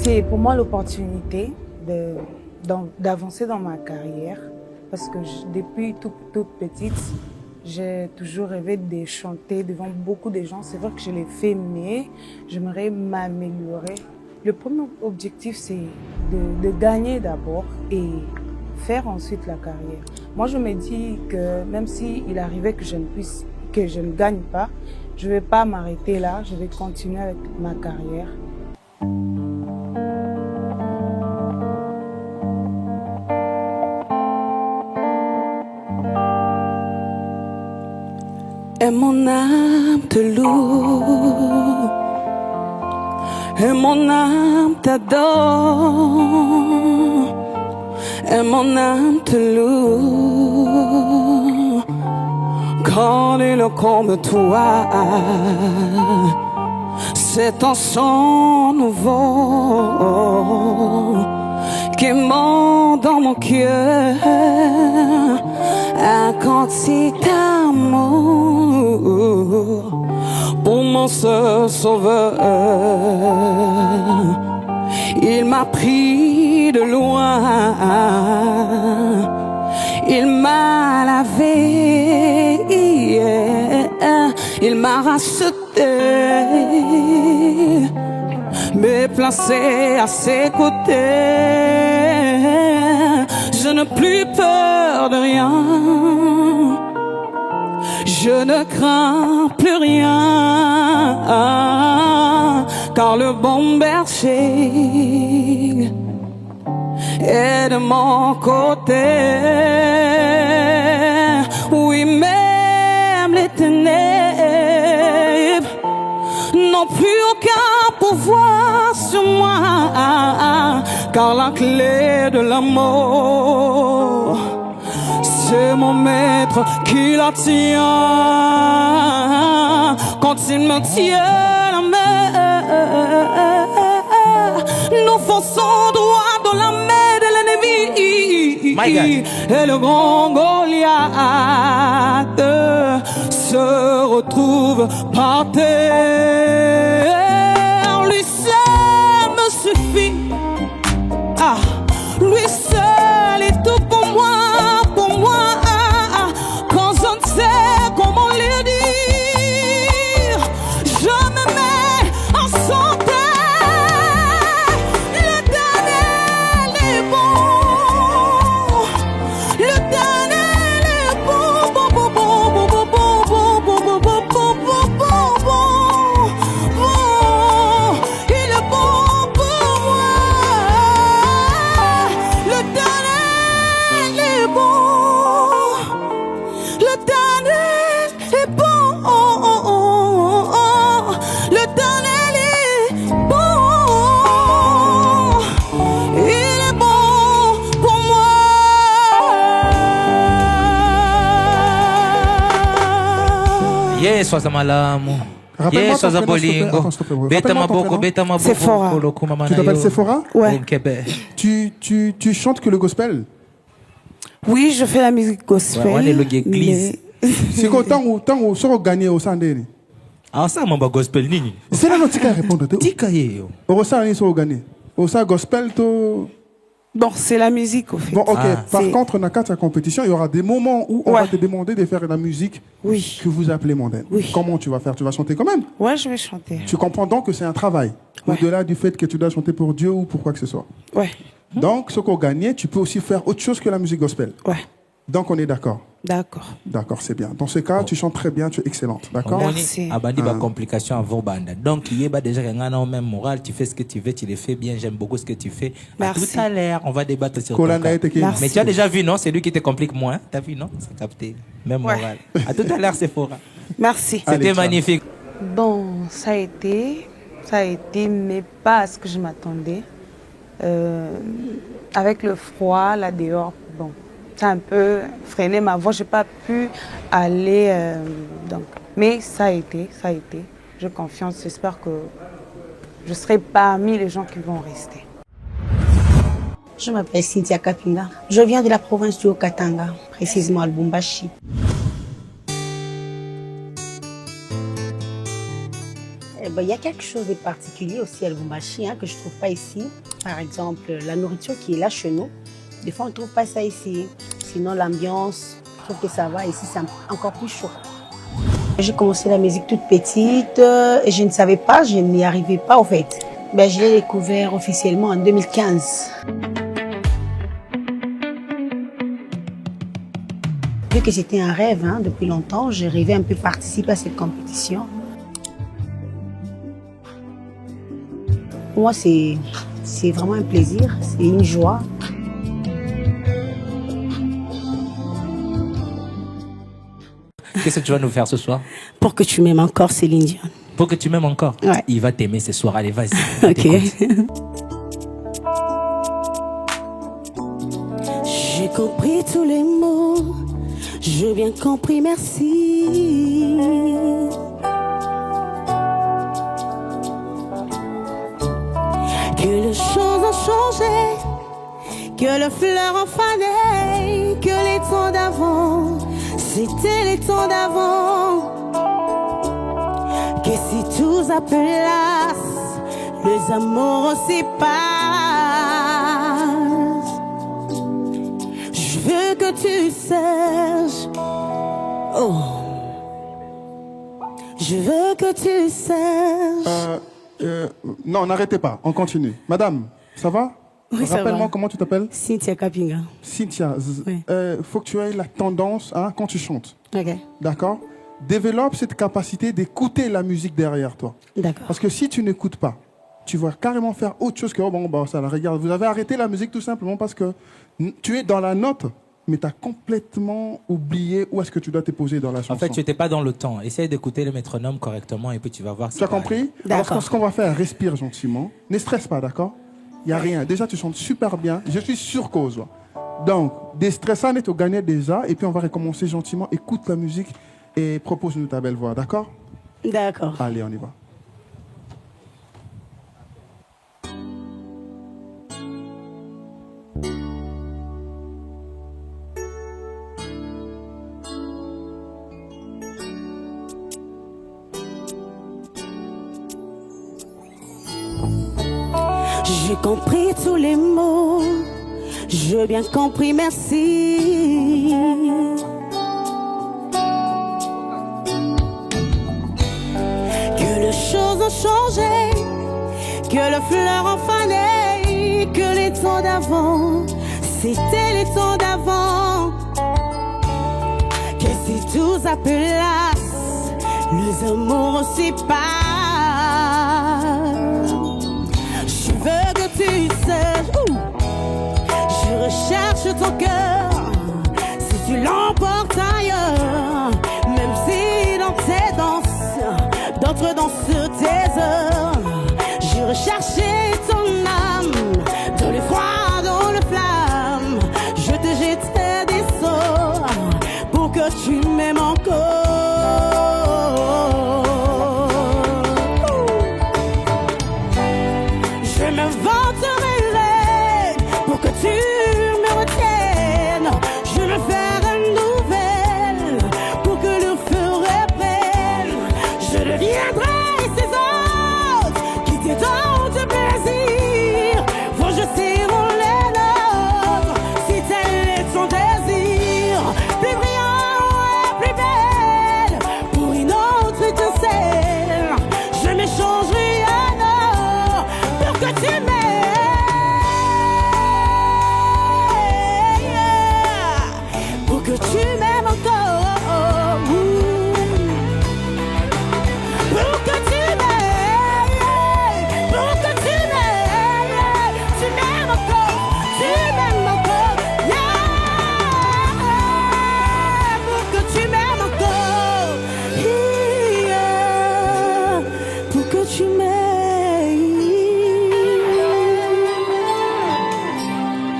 C'est pour moi l'opportunité d'avancer dans ma carrière parce que depuis toute petite, j'ai toujours rêvé de chanter devant beaucoup de gens. C'est vrai que je l'ai fait, mais j'aimerais m'améliorer. Le premier objectif, c'est de gagner d'abord et faire ensuite la carrière. Moi, je me dis que même s'il arrivait que je ne gagne pas, je ne vais pas m'arrêter là, je vais continuer avec ma carrière. Et mon âme te loue, et mon âme t'adore, et mon âme te loue. Quand il est comme toi, c'est un son nouveau qui monte dans mon cœur, un cantique d'amour pour mon seul sauveur. Il m'a pris de loin, il m'a lavé, il m'a racheté, me placé à ses côtés. Je n'ai plus peur de rien, je ne crains plus rien, car le bon berger est de mon côté. Oui, même les ténèbres n'ont plus aucun pouvoir sur moi, car la clé de l'amour, c'est mon maître qui la tient. Quand il me tient la main, nous fonçons droit dans la main de l'ennemi. Et le grand Goliath se retrouve par terre. Lui seul me suffit. Ah, lui seul est tout pour moi, pour moi. Quand je ne sais comment le dire, je me mets en santé. L'Éternel est bon. L'Éternel est bon, bon, bon, bon, bon, bon, bon, bon, bon, bon, bon, bon, bon, bon. Il est bon pour moi. L'Éternel est bon. L'Éternel est bon. L'Éternel est bon. Il est bon pour moi. Yes, sois malamu. Rappelle-moi ton prénom, s'il te plaît. Attends, s'il te plaît. Rappelle-moi ton prénom. Sephora. Tu t'appelles Sephora? Ouais. Tu chantes que le gospel? Oui, je fais la musique gospel. Ouais, l'église. C'est qu'autant où sera gagné au Sandé. Ah, ça, mon gospel, nini. C'est là notre répondre. Tika yo. Au Sandé, sera gagné. Au Sandé gospel, to. Bon, c'est la musique, au fait. Bon, ok. Par contre, dans la compétition, il y aura des moments où on va te demander de faire la musique que vous appelez mondaine. Oui. Comment tu vas faire? Tu vas chanter quand même? Ouais, je vais chanter. Tu comprends donc que c'est un travail. Au-delà du fait que tu dois chanter pour Dieu ou pour quoi que ce soit. Ouais. Donc, ce qu'on gagne, tu peux aussi faire autre chose que la musique gospel. Ouais. Donc, on est d'accord. D'accord. D'accord, c'est bien. Dans ce cas, tu chantes très bien, tu es excellente. D'accord? Merci. Abandi ba complication avant banda. Donc, il y a déjà un même moral, tu fais ce que tu veux, tu le fais bien, j'aime beaucoup ce que tu fais. Merci. Tout à l'heure, on va débattre sur Colanda ton cas. Mais tu as déjà vu, non? C'est lui qui te complique moins. T'as vu, non? C'est capté. Même moral. À tout à l'heure, Sephora. Merci. C'était magnifique. Bon, ça a été, mais pas à ce que je m'attendais. Avec le froid, là dehors, bon, ça a un peu freiné ma voix. J'ai pas pu aller, donc. Mais ça a été. J'ai confiance. J'espère que je serai parmi les gens qui vont rester. Je m'appelle Cynthia Kapinga. Je viens de la province du Haut-Katanga, précisément à Lubumbashi. Il y a quelque chose de particulier aussi à Lubumbashi que je ne trouve pas ici. Par exemple, la nourriture qui est là chez nous, des fois on ne trouve pas ça ici. Sinon l'ambiance, je trouve que ça va. Ici c'est encore plus chaud. J'ai commencé la musique toute petite et je ne savais pas, je n'y arrivais pas au fait. Je l'ai découvert officiellement en 2015. Vu que c'était un rêve depuis longtemps, j'ai rêvé un peu participer à cette compétition. Pour moi, c'est vraiment un plaisir, c'est une joie. Qu'est-ce que tu vas nous faire ce soir? Pour que tu m'aimes encore, Céline Dion. Pour que tu m'aimes encore? Ouais. Il va t'aimer ce soir, allez, vas-y. Ok. J'ai compris tous les mots, j'ai bien compris, merci. Que les choses ont changé, que les fleurs ont fané, que les temps d'avant, c'était les temps d'avant. Que si tout s'appelasse, les amours se séparent. Je veux que tu saches, oh, je veux que tu saches. Non, n'arrêtez pas, on continue. Madame, ça va? Oui, ça va. Rappelle-moi comment tu t'appelles? Cynthia Kapinga. Cynthia, Oui. faut que tu aies la tendance quand tu chantes. Ok. D'accord? Développe cette capacité d'écouter la musique derrière toi. D'accord. Parce que si tu n'écoutes pas, tu vas carrément faire autre chose que ça, regarde. Vous avez arrêté la musique tout simplement parce que tu es dans la note, mais tu as complètement oublié où est-ce que tu dois te poser dans la chanson. En fait, tu n'étais pas dans le temps. Essaye d'écouter le métronome correctement et puis tu vas voir. Tu as compris? Alors, ce qu'on va faire, respire gentiment. Ne stresse pas, d'accord? Il n'y a rien. Déjà, tu chantes super bien. Je suis sur cause. Donc, déstressant, tu gagné déjà. Et puis, on va recommencer gentiment. Écoute la musique et propose-nous ta belle voix, d'accord? D'accord. Allez, on y va. J'ai compris tous les mots, j'ai bien compris, merci. Que les choses ont changé, que les fleurs ont fané, que les temps d'avant, c'était les temps d'avant. Que si tout s'appelasse, les amours se séparent. Je veux que tu saches, je recherche ton cœur. Si tu l'emportes ailleurs, même si dans tes danses, d'autres dansent tes heures. Je recherchais ton âme, dans le froid, dans le flamme. Je te jetais des sorts pour que tu m'aimes encore. tu m'aimes.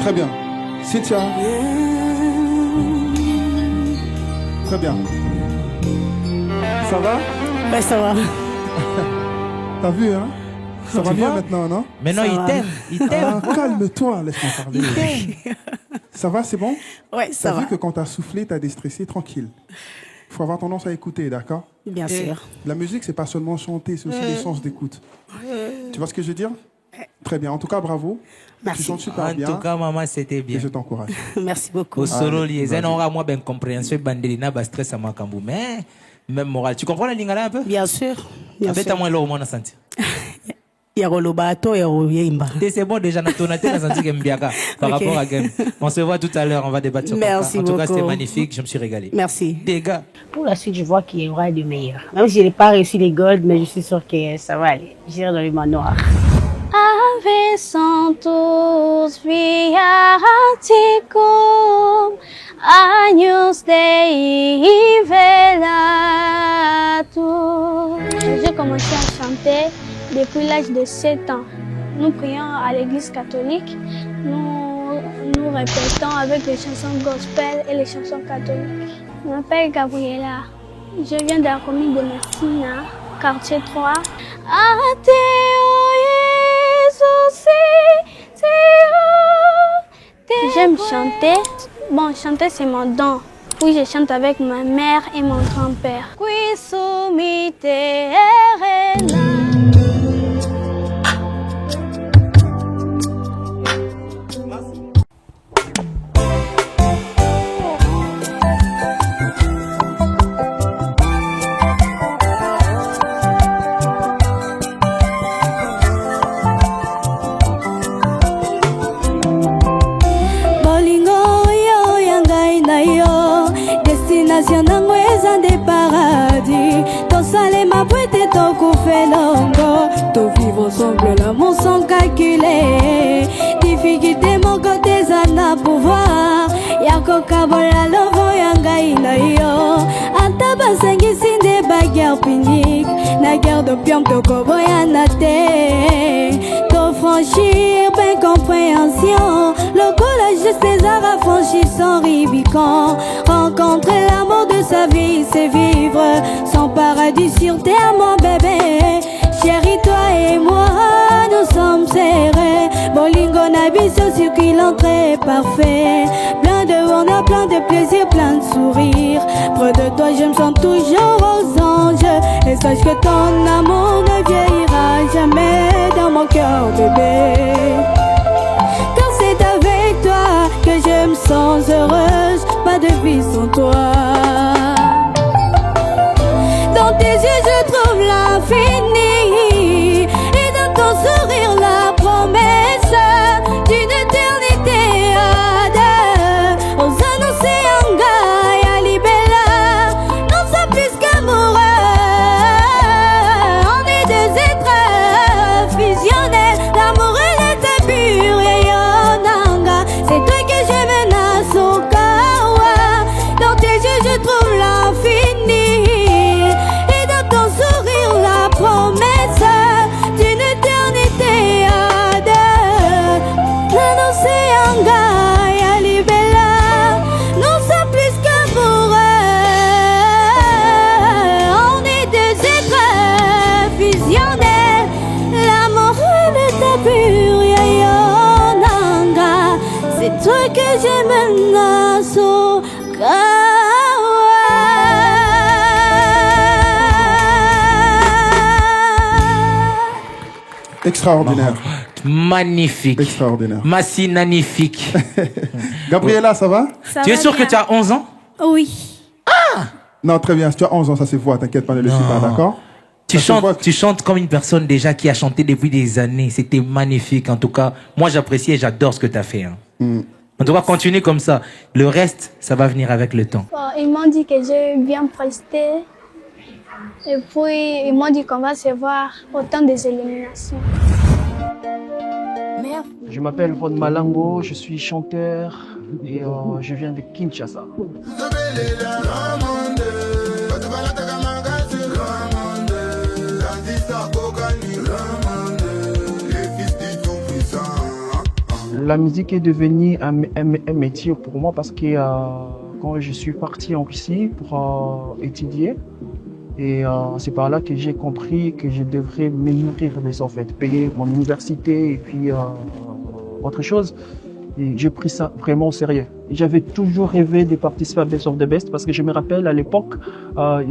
Très bien. Cynthia. Très bien. Ça va? Ouais, ça va. T'as vu, hein? Ça va bien maintenant, non? Maintenant, il t'aime. Il t'aime. Calme-toi, laisse-moi parler. Il t'aime. Ça va, c'est bon? Ouais, ça va. T'as vu que quand t'as soufflé, t'as déstressé, tranquille. Il faut avoir tendance à écouter, d'accord? Bien sûr. La musique, c'est pas seulement chanter, c'est aussi l'essence d'écoute. Tu vois ce que je veux dire? Très bien. En tout cas, bravo. Merci. Tu chantes super bien. En tout cas, maman, c'était bien. Et je t'encourage. Merci beaucoup. Au solo, liaison, on aura moins bien compréhension, bandelina, bas stress à Makambu. Mais, même moral. Tu comprends la lingala un peu? Bien sûr. Bien sûr. Avec moi, là, au moins, on a senti. C'est bon déjà, par rapport à Game. On se voit tout à l'heure, on va débattre sur Merci En tout cas, beaucoup. c'était magnifique, je me suis régalé. Merci. Des gars. Pour la suite, je vois qu'il y aura du meilleur. Même si je n'ai pas réussi les golds, mais je suis sûre que ça va aller. J'irai dans le manoir. Ave Santos via Anticum, Agnus Dei Velatur. J'ai commencé à chanter depuis l'âge de 7 ans. Nous prions à l'église catholique. Nous répétons avec les chansons gospel et les chansons catholiques. Je m'appelle Gabriela. Je viens de la commune de Messina, quartier 3. J'aime chanter. Bon, chanter c'est mon don. Puis je chante avec ma mère et mon grand-père. Destination nango eza nde paradis. Tosalema po ete tokufelongo. To vivre ensemble l'amour sans calculer. Difficulté moko eza na pouvoir. Ya kokabola lovo ya ngai na yo. Ata basengisi nde baguerre punique. Na guerre d'opium tokoboyana te. To franchir d'incompréhension. Le collège de César a franchi sans Rubicon. Rencontrer l'amour de sa vie, c'est vivre son paradis sur terre, mon bébé. Chérie, toi et moi, nous sommes serrés. Bolingo Nabiso sur qui l'entrée parfait. Plein de bonheur, plein de plaisir, plein de sourires. Près de toi, je me sens toujours aux anges. Et sache que ton amour ne vieillira jamais dans mon cœur, bébé. Car c'est avec toi que je me sens heureuse. Pas de vie sans toi. Dans tes yeux je trouve l'infini. Et dans ton sourire la promesse d'une éternité à deux. Aux annoncés Anga et Alibella. Non, ça plus qu'amoureux. On est deux êtres fusionnels. L'amour est pur et Yonanga. C'est toi que j'aime Nasuka. Dans tes yeux je trouve l'infini. Et dans ton sourire la promesse d'une éternité à deux. L'annoncé Anga et Alibella. Non, ça plus qu'amoureux. On est deux êtres fusionnels. L'amour est pur et Yonanga. C'est toi que j'aime Nasuka. Extraordinaire. Magnifique. Extraordinaire. Massi magnifique. Gabriela, ça va? Tu es sûr que tu as 11 ans? Oui. Non, très bien. Si tu as 11 ans, ça se voit. T'inquiète pas, ne le suis pas, d'accord? Tu chantes comme une personne déjà qui a chanté depuis des années. C'était magnifique. En tout cas, moi j'apprécie et j'adore ce que tu as fait. Hein. En tout cas, continue comme ça. Le reste, ça va venir avec le temps. Bon, ils m'ont dit que j'ai bien presté. Et puis, ils m'ont dit qu'on va se voir au temps des éliminations. Je m'appelle Von Malango, je suis chanteur et je viens de Kinshasa. La musique est devenue un métier pour moi parce que quand je suis parti en Russie pour étudier, et c'est par là que j'ai compris que je devrais me nourrir en fait, payer mon université et puis autre chose. Et j'ai pris ça vraiment au sérieux. J'avais toujours rêvé de participer à Best of the Best parce que je me rappelle à l'époque,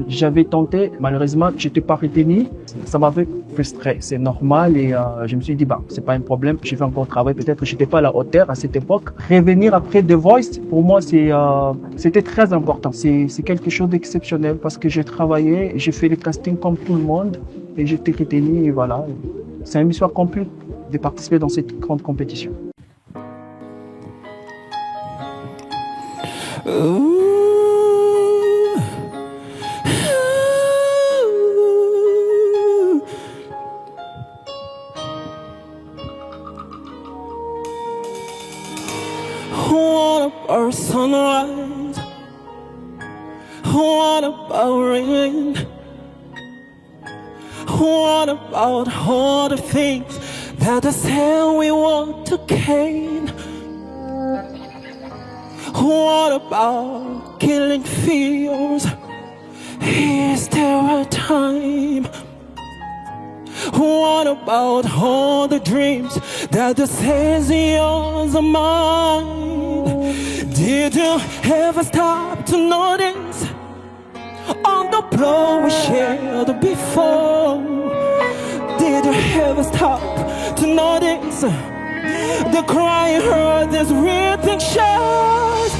j'avais tenté, malheureusement, j'étais pas retenu. Ça m'avait frustré, c'est normal et je me suis dit, bah, c'est pas un problème, je vais encore travailler, peut-être que j'étais pas à la hauteur à cette époque. Revenir après The Voice, pour moi, c'était très important. C'est quelque chose d'exceptionnel parce que j'ai travaillé, j'ai fait les castings comme tout le monde et j'étais retenu et voilà. C'est une mission complète de participer dans cette grande compétition. What about sunrise? What about rain? What about all the things that they say we want to gain? What about killing fears? Is there a time? What about all the dreams that the says yours are mine? Did you ever stop to notice all the blow we shared before? Did you ever stop to notice the cry you heard, this real thing shows?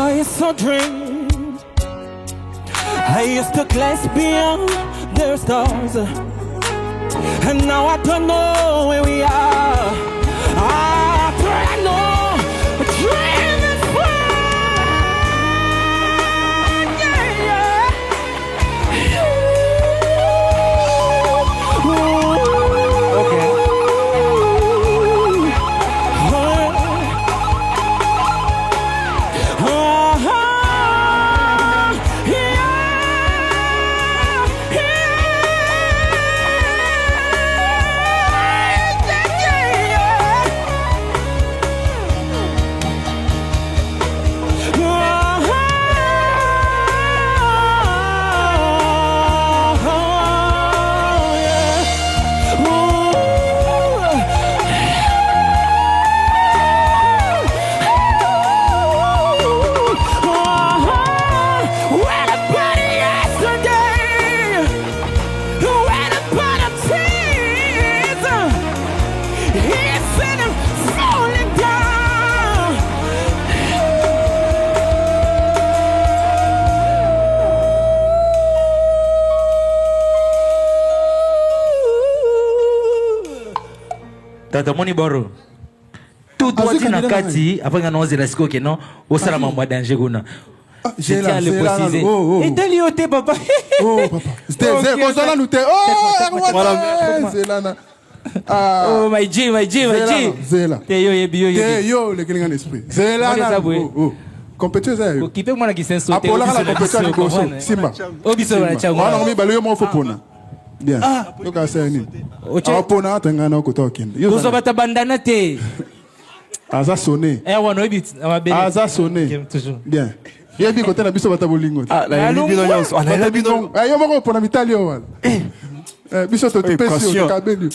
I saw dreams, I used to glance beyond their stars, and now I don't know where we are. I know a dream is fun, yeah, yeah. Okay. Tata moni boro. Tout droit na kati après nga nozela siko ke non au sala mambo danger gona. Je tiens à le préciser. Et Delioté papa. Oh papa. C'était Zéla nous oh Zéla. Oh my G. Zéla. Teyo yebiyo. Teyo le kelinga esprit. Zéla. Oh. Compétition ça. Qui peut moi qui s'en sauter. Apola la compétition ko Simba. Obiso na chango. Wana mi balo yo mo fopona. Bien. Yo ka seni. Opona tengana ko tokende. Yo so bata bandana te. Aza sonné. Wana obit amabele. Aza sonné. Bien. Yebi côté na biso bata bolingo. La bino nyonso. La bino. Yo moko pona mitali yo wala. Biso to pesio kabeli.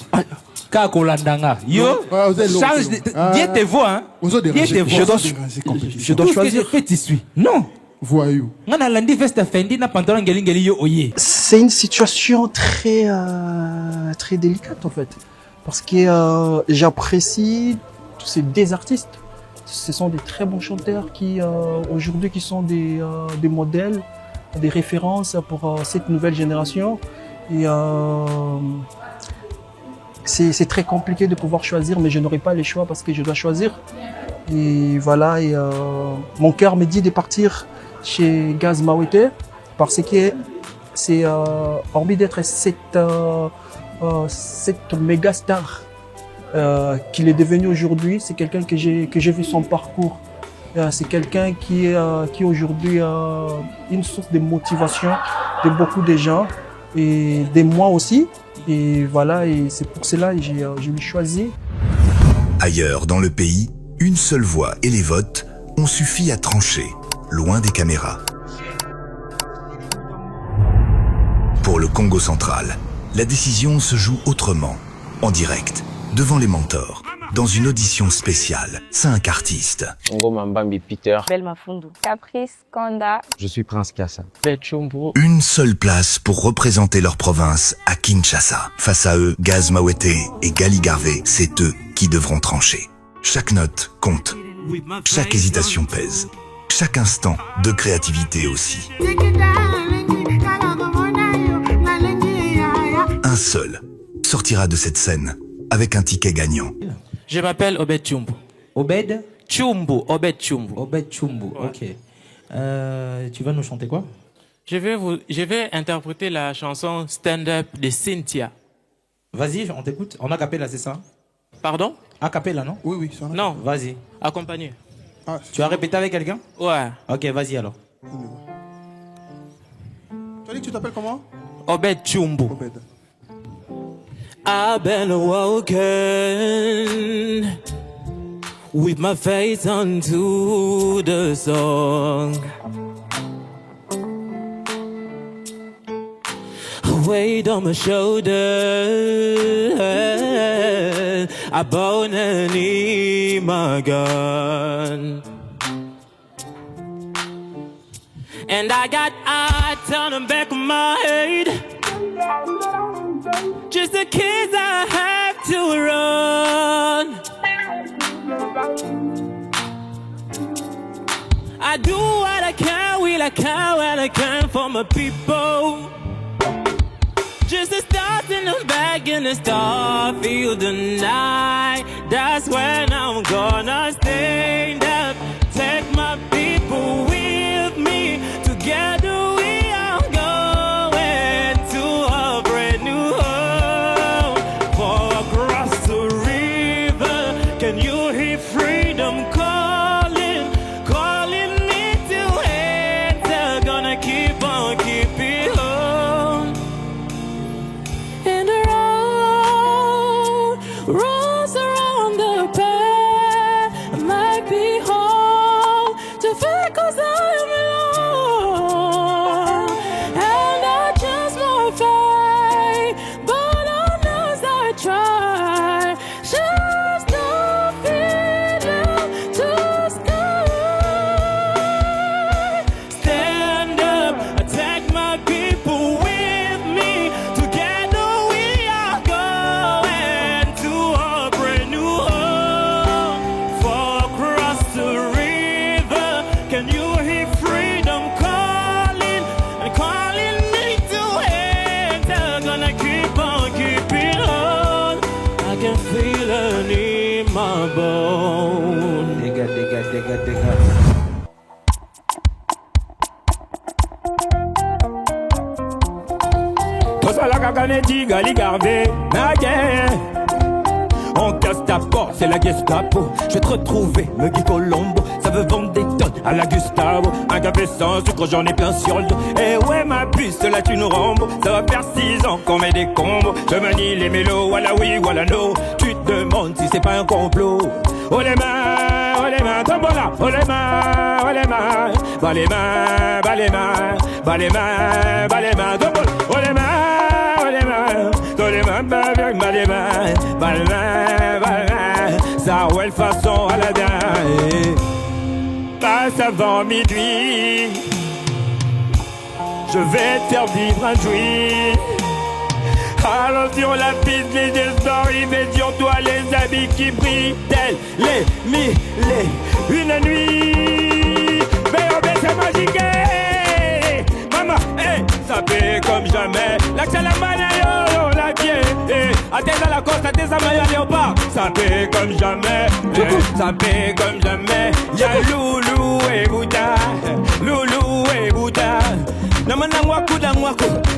Ka kolandanga. Yo. Change bien tes voix hein. Je dois choisir. Non. Voyou. C'est une situation très délicate en fait, parce que j'apprécie tous ces des artistes. Ce sont des très bons chanteurs qui aujourd'hui qui sont des modèles, des références pour cette nouvelle génération. Et c'est très compliqué de pouvoir choisir, mais je n'aurai pas les choix parce que je dois choisir. Et voilà, et mon cœur me dit de partir chez Gaz Mawete parce que c'est hormis d'être cette méga star qu'il est devenu aujourd'hui. C'est quelqu'un que j'ai vu son parcours. C'est quelqu'un qui aujourd'hui une source de motivation de beaucoup de gens et de moi aussi. Et voilà, et c'est pour cela que je l'ai choisi. Ailleurs dans le pays, une seule voix et les votes ont suffi à trancher, loin des caméras. Pour le Congo central, la décision se joue autrement, en direct, devant les mentors, dans une audition spéciale, 5 artistes. Ngo Mambambi Peter. Belma Fundu. Caprice Kanda. Je suis Prince Kassa. Une seule place pour représenter leur province à Kinshasa. Face à eux, Gaz Mawete et Gali Garvey, c'est eux qui devront trancher. Chaque note compte. Chaque hésitation pèse. Chaque instant de créativité aussi. Un seul sortira de cette scène avec un ticket gagnant. Je m'appelle Obed Chumbu. Obed Chumbu. Obed Chumbu. Obed Chumbu, ok. Tu vas nous chanter quoi? Je vais interpréter la chanson Stand Up de Cynthia. Vas-y, on t'écoute. En acapella, c'est ça? Pardon? Acapella, non? Oui, ça non. Vas-y. Accompagné. Tu as répété avec quelqu'un? Ouais. Ok, vas-y alors. Tu as dit que tu t'appelles comment? Obed Chumbu. Obed. I've been awoken with my face onto the song. Weight on my shoulder, I bone and need my gun. And I got eyes on the back of my head, just in case I have to run. I do what I can, will I can, what I can for my people. Just the stars in the back in the star field tonight. That's when I'm gonna stand up, take my people with me. Together we are going to a brand new home. For across the river, can you hear freedom calling, calling me to enter? Gonna keep on keeping on. And the road rolls around the bend. I might be home to feel 'cause I'm alone. And I just won't fight, but I know I try. Just no freedom to sky. Stand up, attack my people with me. Together we are going to a brand new home. For across the river, can you hear freedom calling and calling me to enter? Gonna keep on keeping on. I can feel it in my bones. Digga. Tosalaka Kaneti, Gali Garvey, Naguère. On casse ta porte, c'est la Gestapo. Je vais te retrouver, me Guy Colombo. Ça veut vendre des tonnes à la Gustavo. Un café sans sucre, j'en ai plein sur le dos. Et ouais, ma puce, là tu nous rambo. Ça va faire 6 ans qu'on met des combos. Je manie les mélos, voilà oui, voilà no. Tu te demandes si c'est pas un complot. Oh les mains, tombola. Oh les mains, oh les mains. Bas les mains, bas les mains. Bas les mains, bas les mains, tombola. Oh les mains. Ça ouais façon à la dingue. Passe avant minuit, je vais te faire vivre un jouir. Alors sur la piste, les espoirs, mais sur toi les habits qui brillent, tels les mille, une nuit. Mais c'est magique, maman, ça fait comme jamais. L'accès à la manayo, la pied, attends à la côte, attends à Maya Léopard. Ça fait comme jamais, ça fait comme jamais. Y'a Loulou et Bouddha, Loulou et Bouddha. Namana Waku,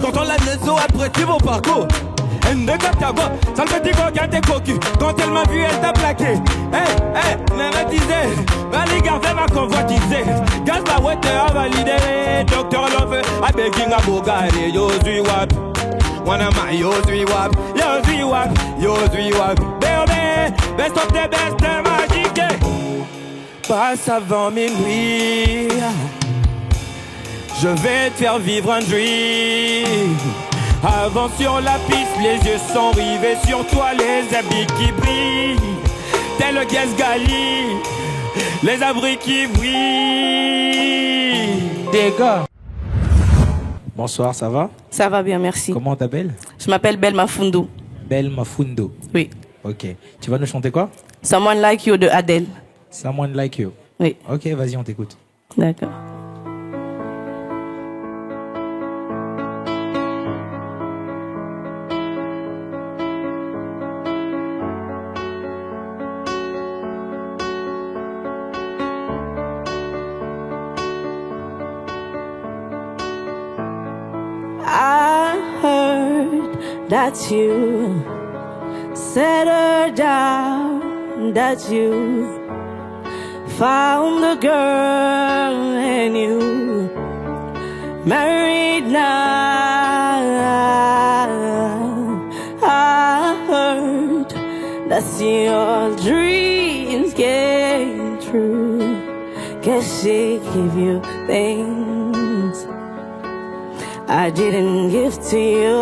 quand on l'a nezo après tu mon parcours. Ndekatabo, ça le petit coquin t'es cocu. Quand elle m'a vu, elle t'a plaqué. Même disait, Gali Garvey m'a convoitisé. Gaz la wette a validé. Docteur Love, a begging a bogare. Yo, zui wap. Wanna my yo, zui wap. Yo, zui wap. Yo, zui wap. Baby, best of the best, magique. Passe avant minuit. Je vais te faire vivre un dream. Avant sur la piste, les yeux sont rivés sur toi, les habits qui brillent. Tel le gaz Gali, les abris qui brillent. Des gars. Bonsoir, ça va? Ça va bien, merci. Comment t'appelles? Je m'appelle Belle Mafundu. Belle Mafundu. Oui. Ok. Tu vas nous chanter quoi? Someone Like You de Adele. Someone Like You. Oui. Ok, vas-y, on t'écoute. D'accord. I heard that you settled down, that you found a girl and you married now. I heard that your dreams came true. Guess she gave you things I didn't give to you.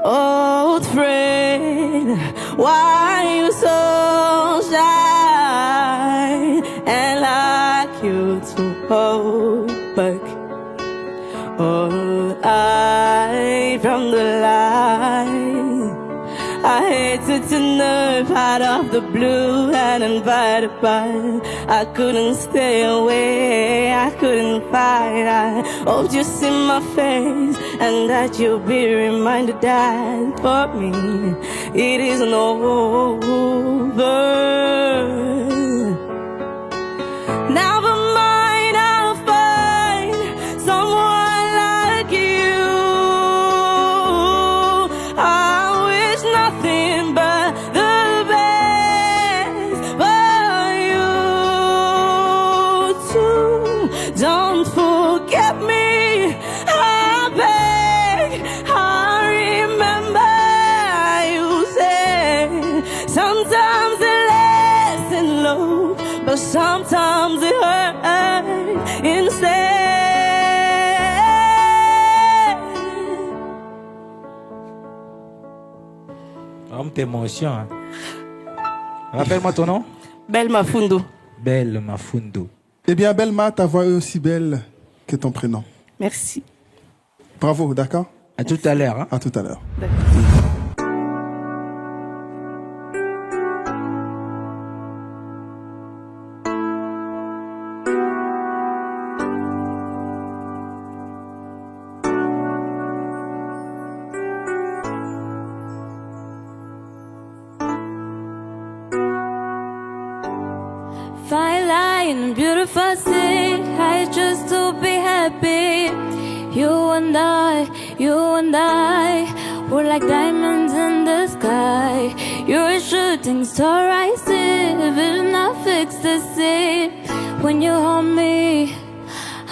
Old friend, why you so shy and like you to hold back? Oh, I from the light. I hated to nerve out of the blue and invited by. I couldn't stay away, I couldn't fight. I hoped you'd see my face and that you'll be reminded that for me it isn't over. Never mind, I'll find someone like you. I wish nothing but the best for you too. Don't forget me, I beg. I remember you said sometimes it lasts in love, but sometimes it hurts instead. Homme t'émotion. Hein. Rappelle-moi ton nom. Belle Mafundu. Belle Mafundu. Eh bien, Belma, ta voix est aussi belle que ton prénom. Merci. Bravo, d'accord? À tout à l'heure. Hein? À tout à l'heure. Fine line, beautiful city, I just to be happy. You and I, we're like diamonds in the sky. You're a shooting star, I see, vision I fix to see. When you hold me,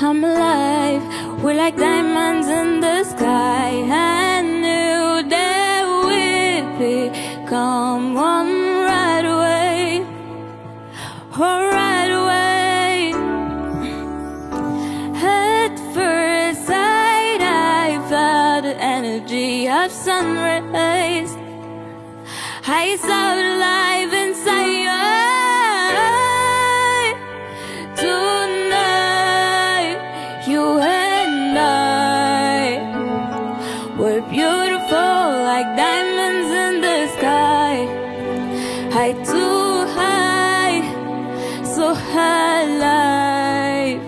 I'm alive. We're like diamonds in the sky. I knew that we'd become one right away. Right away. At first sight, I felt the energy of sun rays. I saw the life inside your eye. Tonight, you and I were beautiful like diamonds in the sky. High too high, so high life.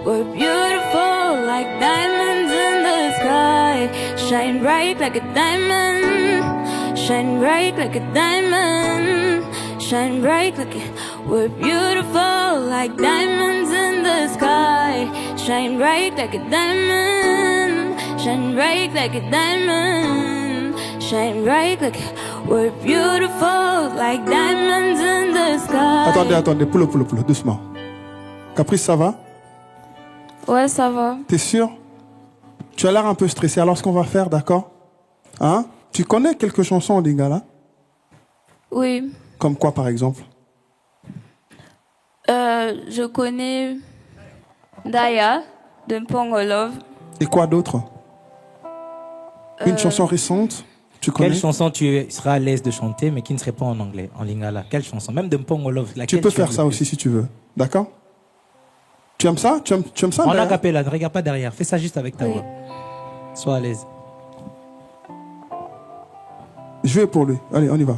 We're beautiful like diamonds in the sky. Shine bright like a diamond. Shine bright like a diamond. Shine bright like a. We're beautiful like diamonds in the sky. Shine bright like a diamond. Shine bright like a diamond. Shine bright like we're beautiful like diamonds in the sky. Attendez, poule, doucement. Caprice, ça va? Ouais, ça va. T'es sûr? Tu as l'air un peu stressé. Alors, ce qu'on va faire, d'accord? Hein? Tu connais quelques chansons en lingala? Oui. Comme quoi, par exemple? Je connais Daya de Mpongo Love. Et quoi d'autre? Une chanson récente? Tu connais? Quelle chanson tu seras à l'aise de chanter, mais qui ne serait pas en anglais, en lingala? Quelle chanson? Même de Mpongo Love. Tu peux faire ça aussi si tu veux. D'accord? Tu aimes ça? Tu aimes ça? En acapella, ne regarde pas derrière. Fais ça juste avec ta voix. Sois à l'aise. Je vais pour lui. Allez, on y va.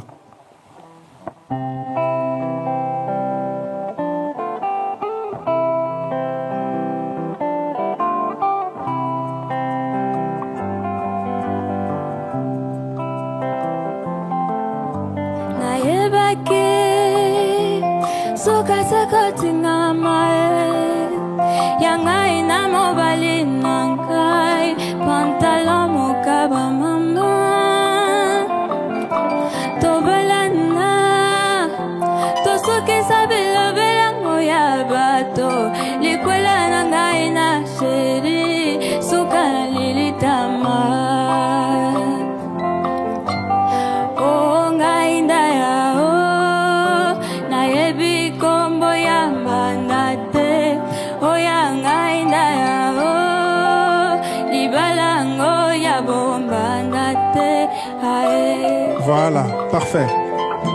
Voilà, parfait.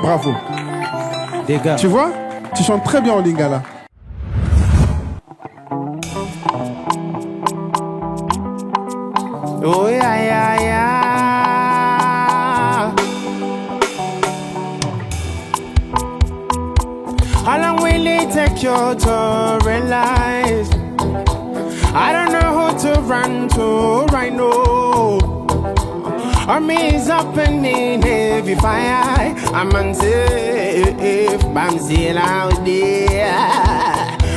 Bravo. Des gars. Tu vois? Tu chantes très bien en lingala. Oh yeah, yeah, yeah. How long will it take you to realize I don't know who to run to right now? Armies up and in heavy fire. I'm unsafe, I'm still out there.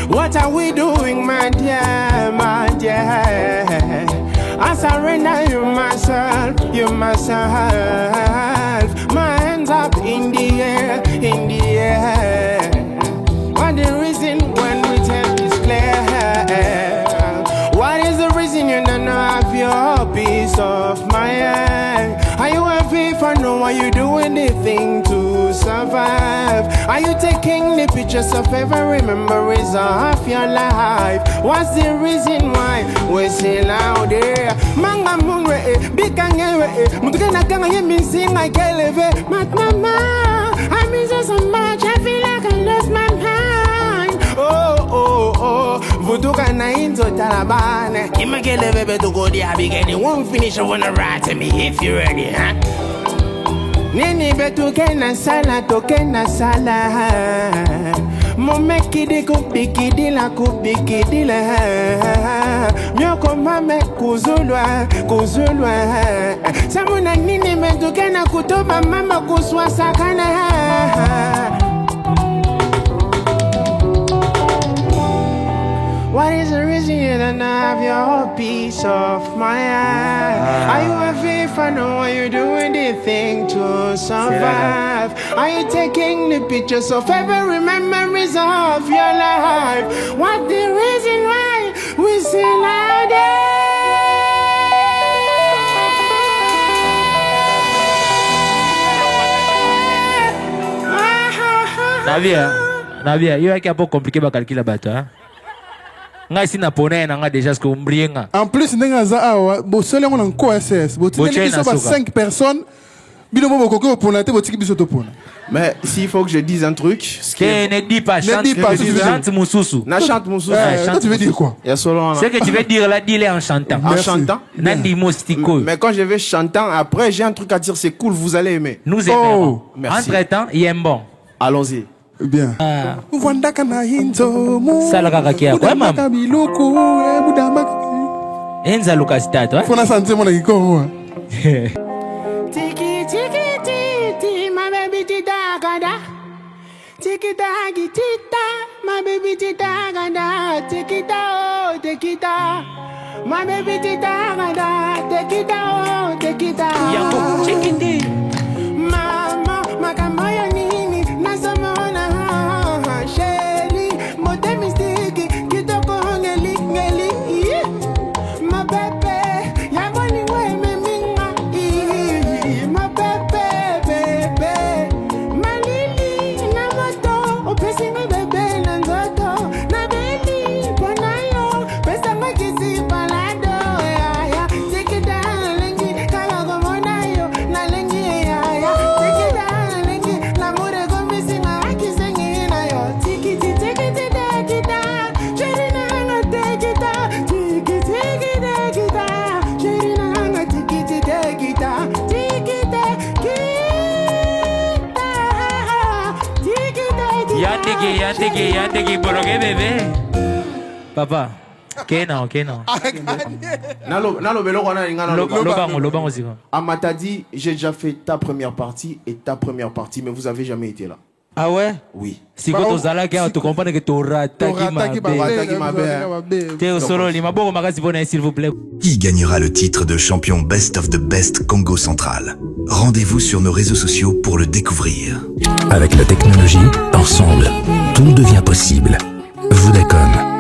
What are we doing, my dear, my dear? I surrender you myself, you myself. My hands up in the air, in the air. What the reason when we tell is clear? What is the reason you don't have your peace of mind? Are you happy for know what you doing the thing to survive? Are you taking the pictures of every memories of your life? What's the reason why we're still out there? Manga mungre, bikangere, mutukana kanga yemi sing I can't live it. Mama, I miss you so much, I feel like I lost my mind. Oh, vutuka na inzo talabane. Imagele bebe to go there, beginning won't finish. I wanna write to me if you're ready, huh? Nini betu kena sala to kena sala. Mome kidi kubikidi la kubikidi la. Myoko mame kuzulwa kuzulwa. Samuna nini betu kena kutoba mama kuswa sakana. What is the reason you don't have your peace of mind? Are you happy for know what you're doing the thing to survive? Are you taking the pictures of every memories of your life? What the reason why we still out there? Navia, yo yaki un peu compliqué ba calculer bato, hein? Nga si na pone na nga déjà ce que umbrienga. En plus nga za awa bo sole ngona ko SS. Bo tiki biso ba 5 personnes. Bino bo ko pona te bo tiki biso to pona. Mais s'il faut que je dise un truc, ce qui est... ne dis pas, chante Moussousou. Na chante Moussousou. Toi tu veux dire quoi? Ce que tu veux dire là, dis-le en chantant. En chantant. Nandi Mostico. Mais quand je vais chantant, après j'ai un truc à dire, c'est cool, vous allez aimer. Nous aimerons. Entre-temps, il est bon. Allons-y. Bien. Salaka kia kwa mama. Enza Lucas tato. Fona santé mon akiko. Tiki tiki titi, my baby tita kada. Tiki tagi tita, my baby tita ganda, take it out, take it out. My baby tita ganda, take it out, take it out. Yako, check it. Mama, makamaya nini, nasamona sheri, mote mistiki, kitoko ngeli ngeli. My baby, yaboni ngwe minga, my baby, baby, malili na moto, opesi me bebe na nzoto, na beli bonayo, pesa makisi palado, ya, take it down, lengi, kala gomonayo, na lengi, ya, take it down, lengi, na mure gomisi na akisengi na yo, take it, take it down, sheri na hanga take it down, take it, sheri na hanga take it down, take it, Yandegi, boroge bébé. Papa, Kena. Lobango, Amata dit, j'ai déjà fait ta première partie et ta première partie, mais vous avez jamais été là. Ah ouais? Oui. Si quand on s'allait, tu comprends que tu auras s'il vous plaît. Qui gagnera le titre de champion Best of the Best Congo Central? Rendez-vous sur nos réseaux sociaux pour le découvrir. Avec la technologie, ensemble, tout devient possible. Vodacom.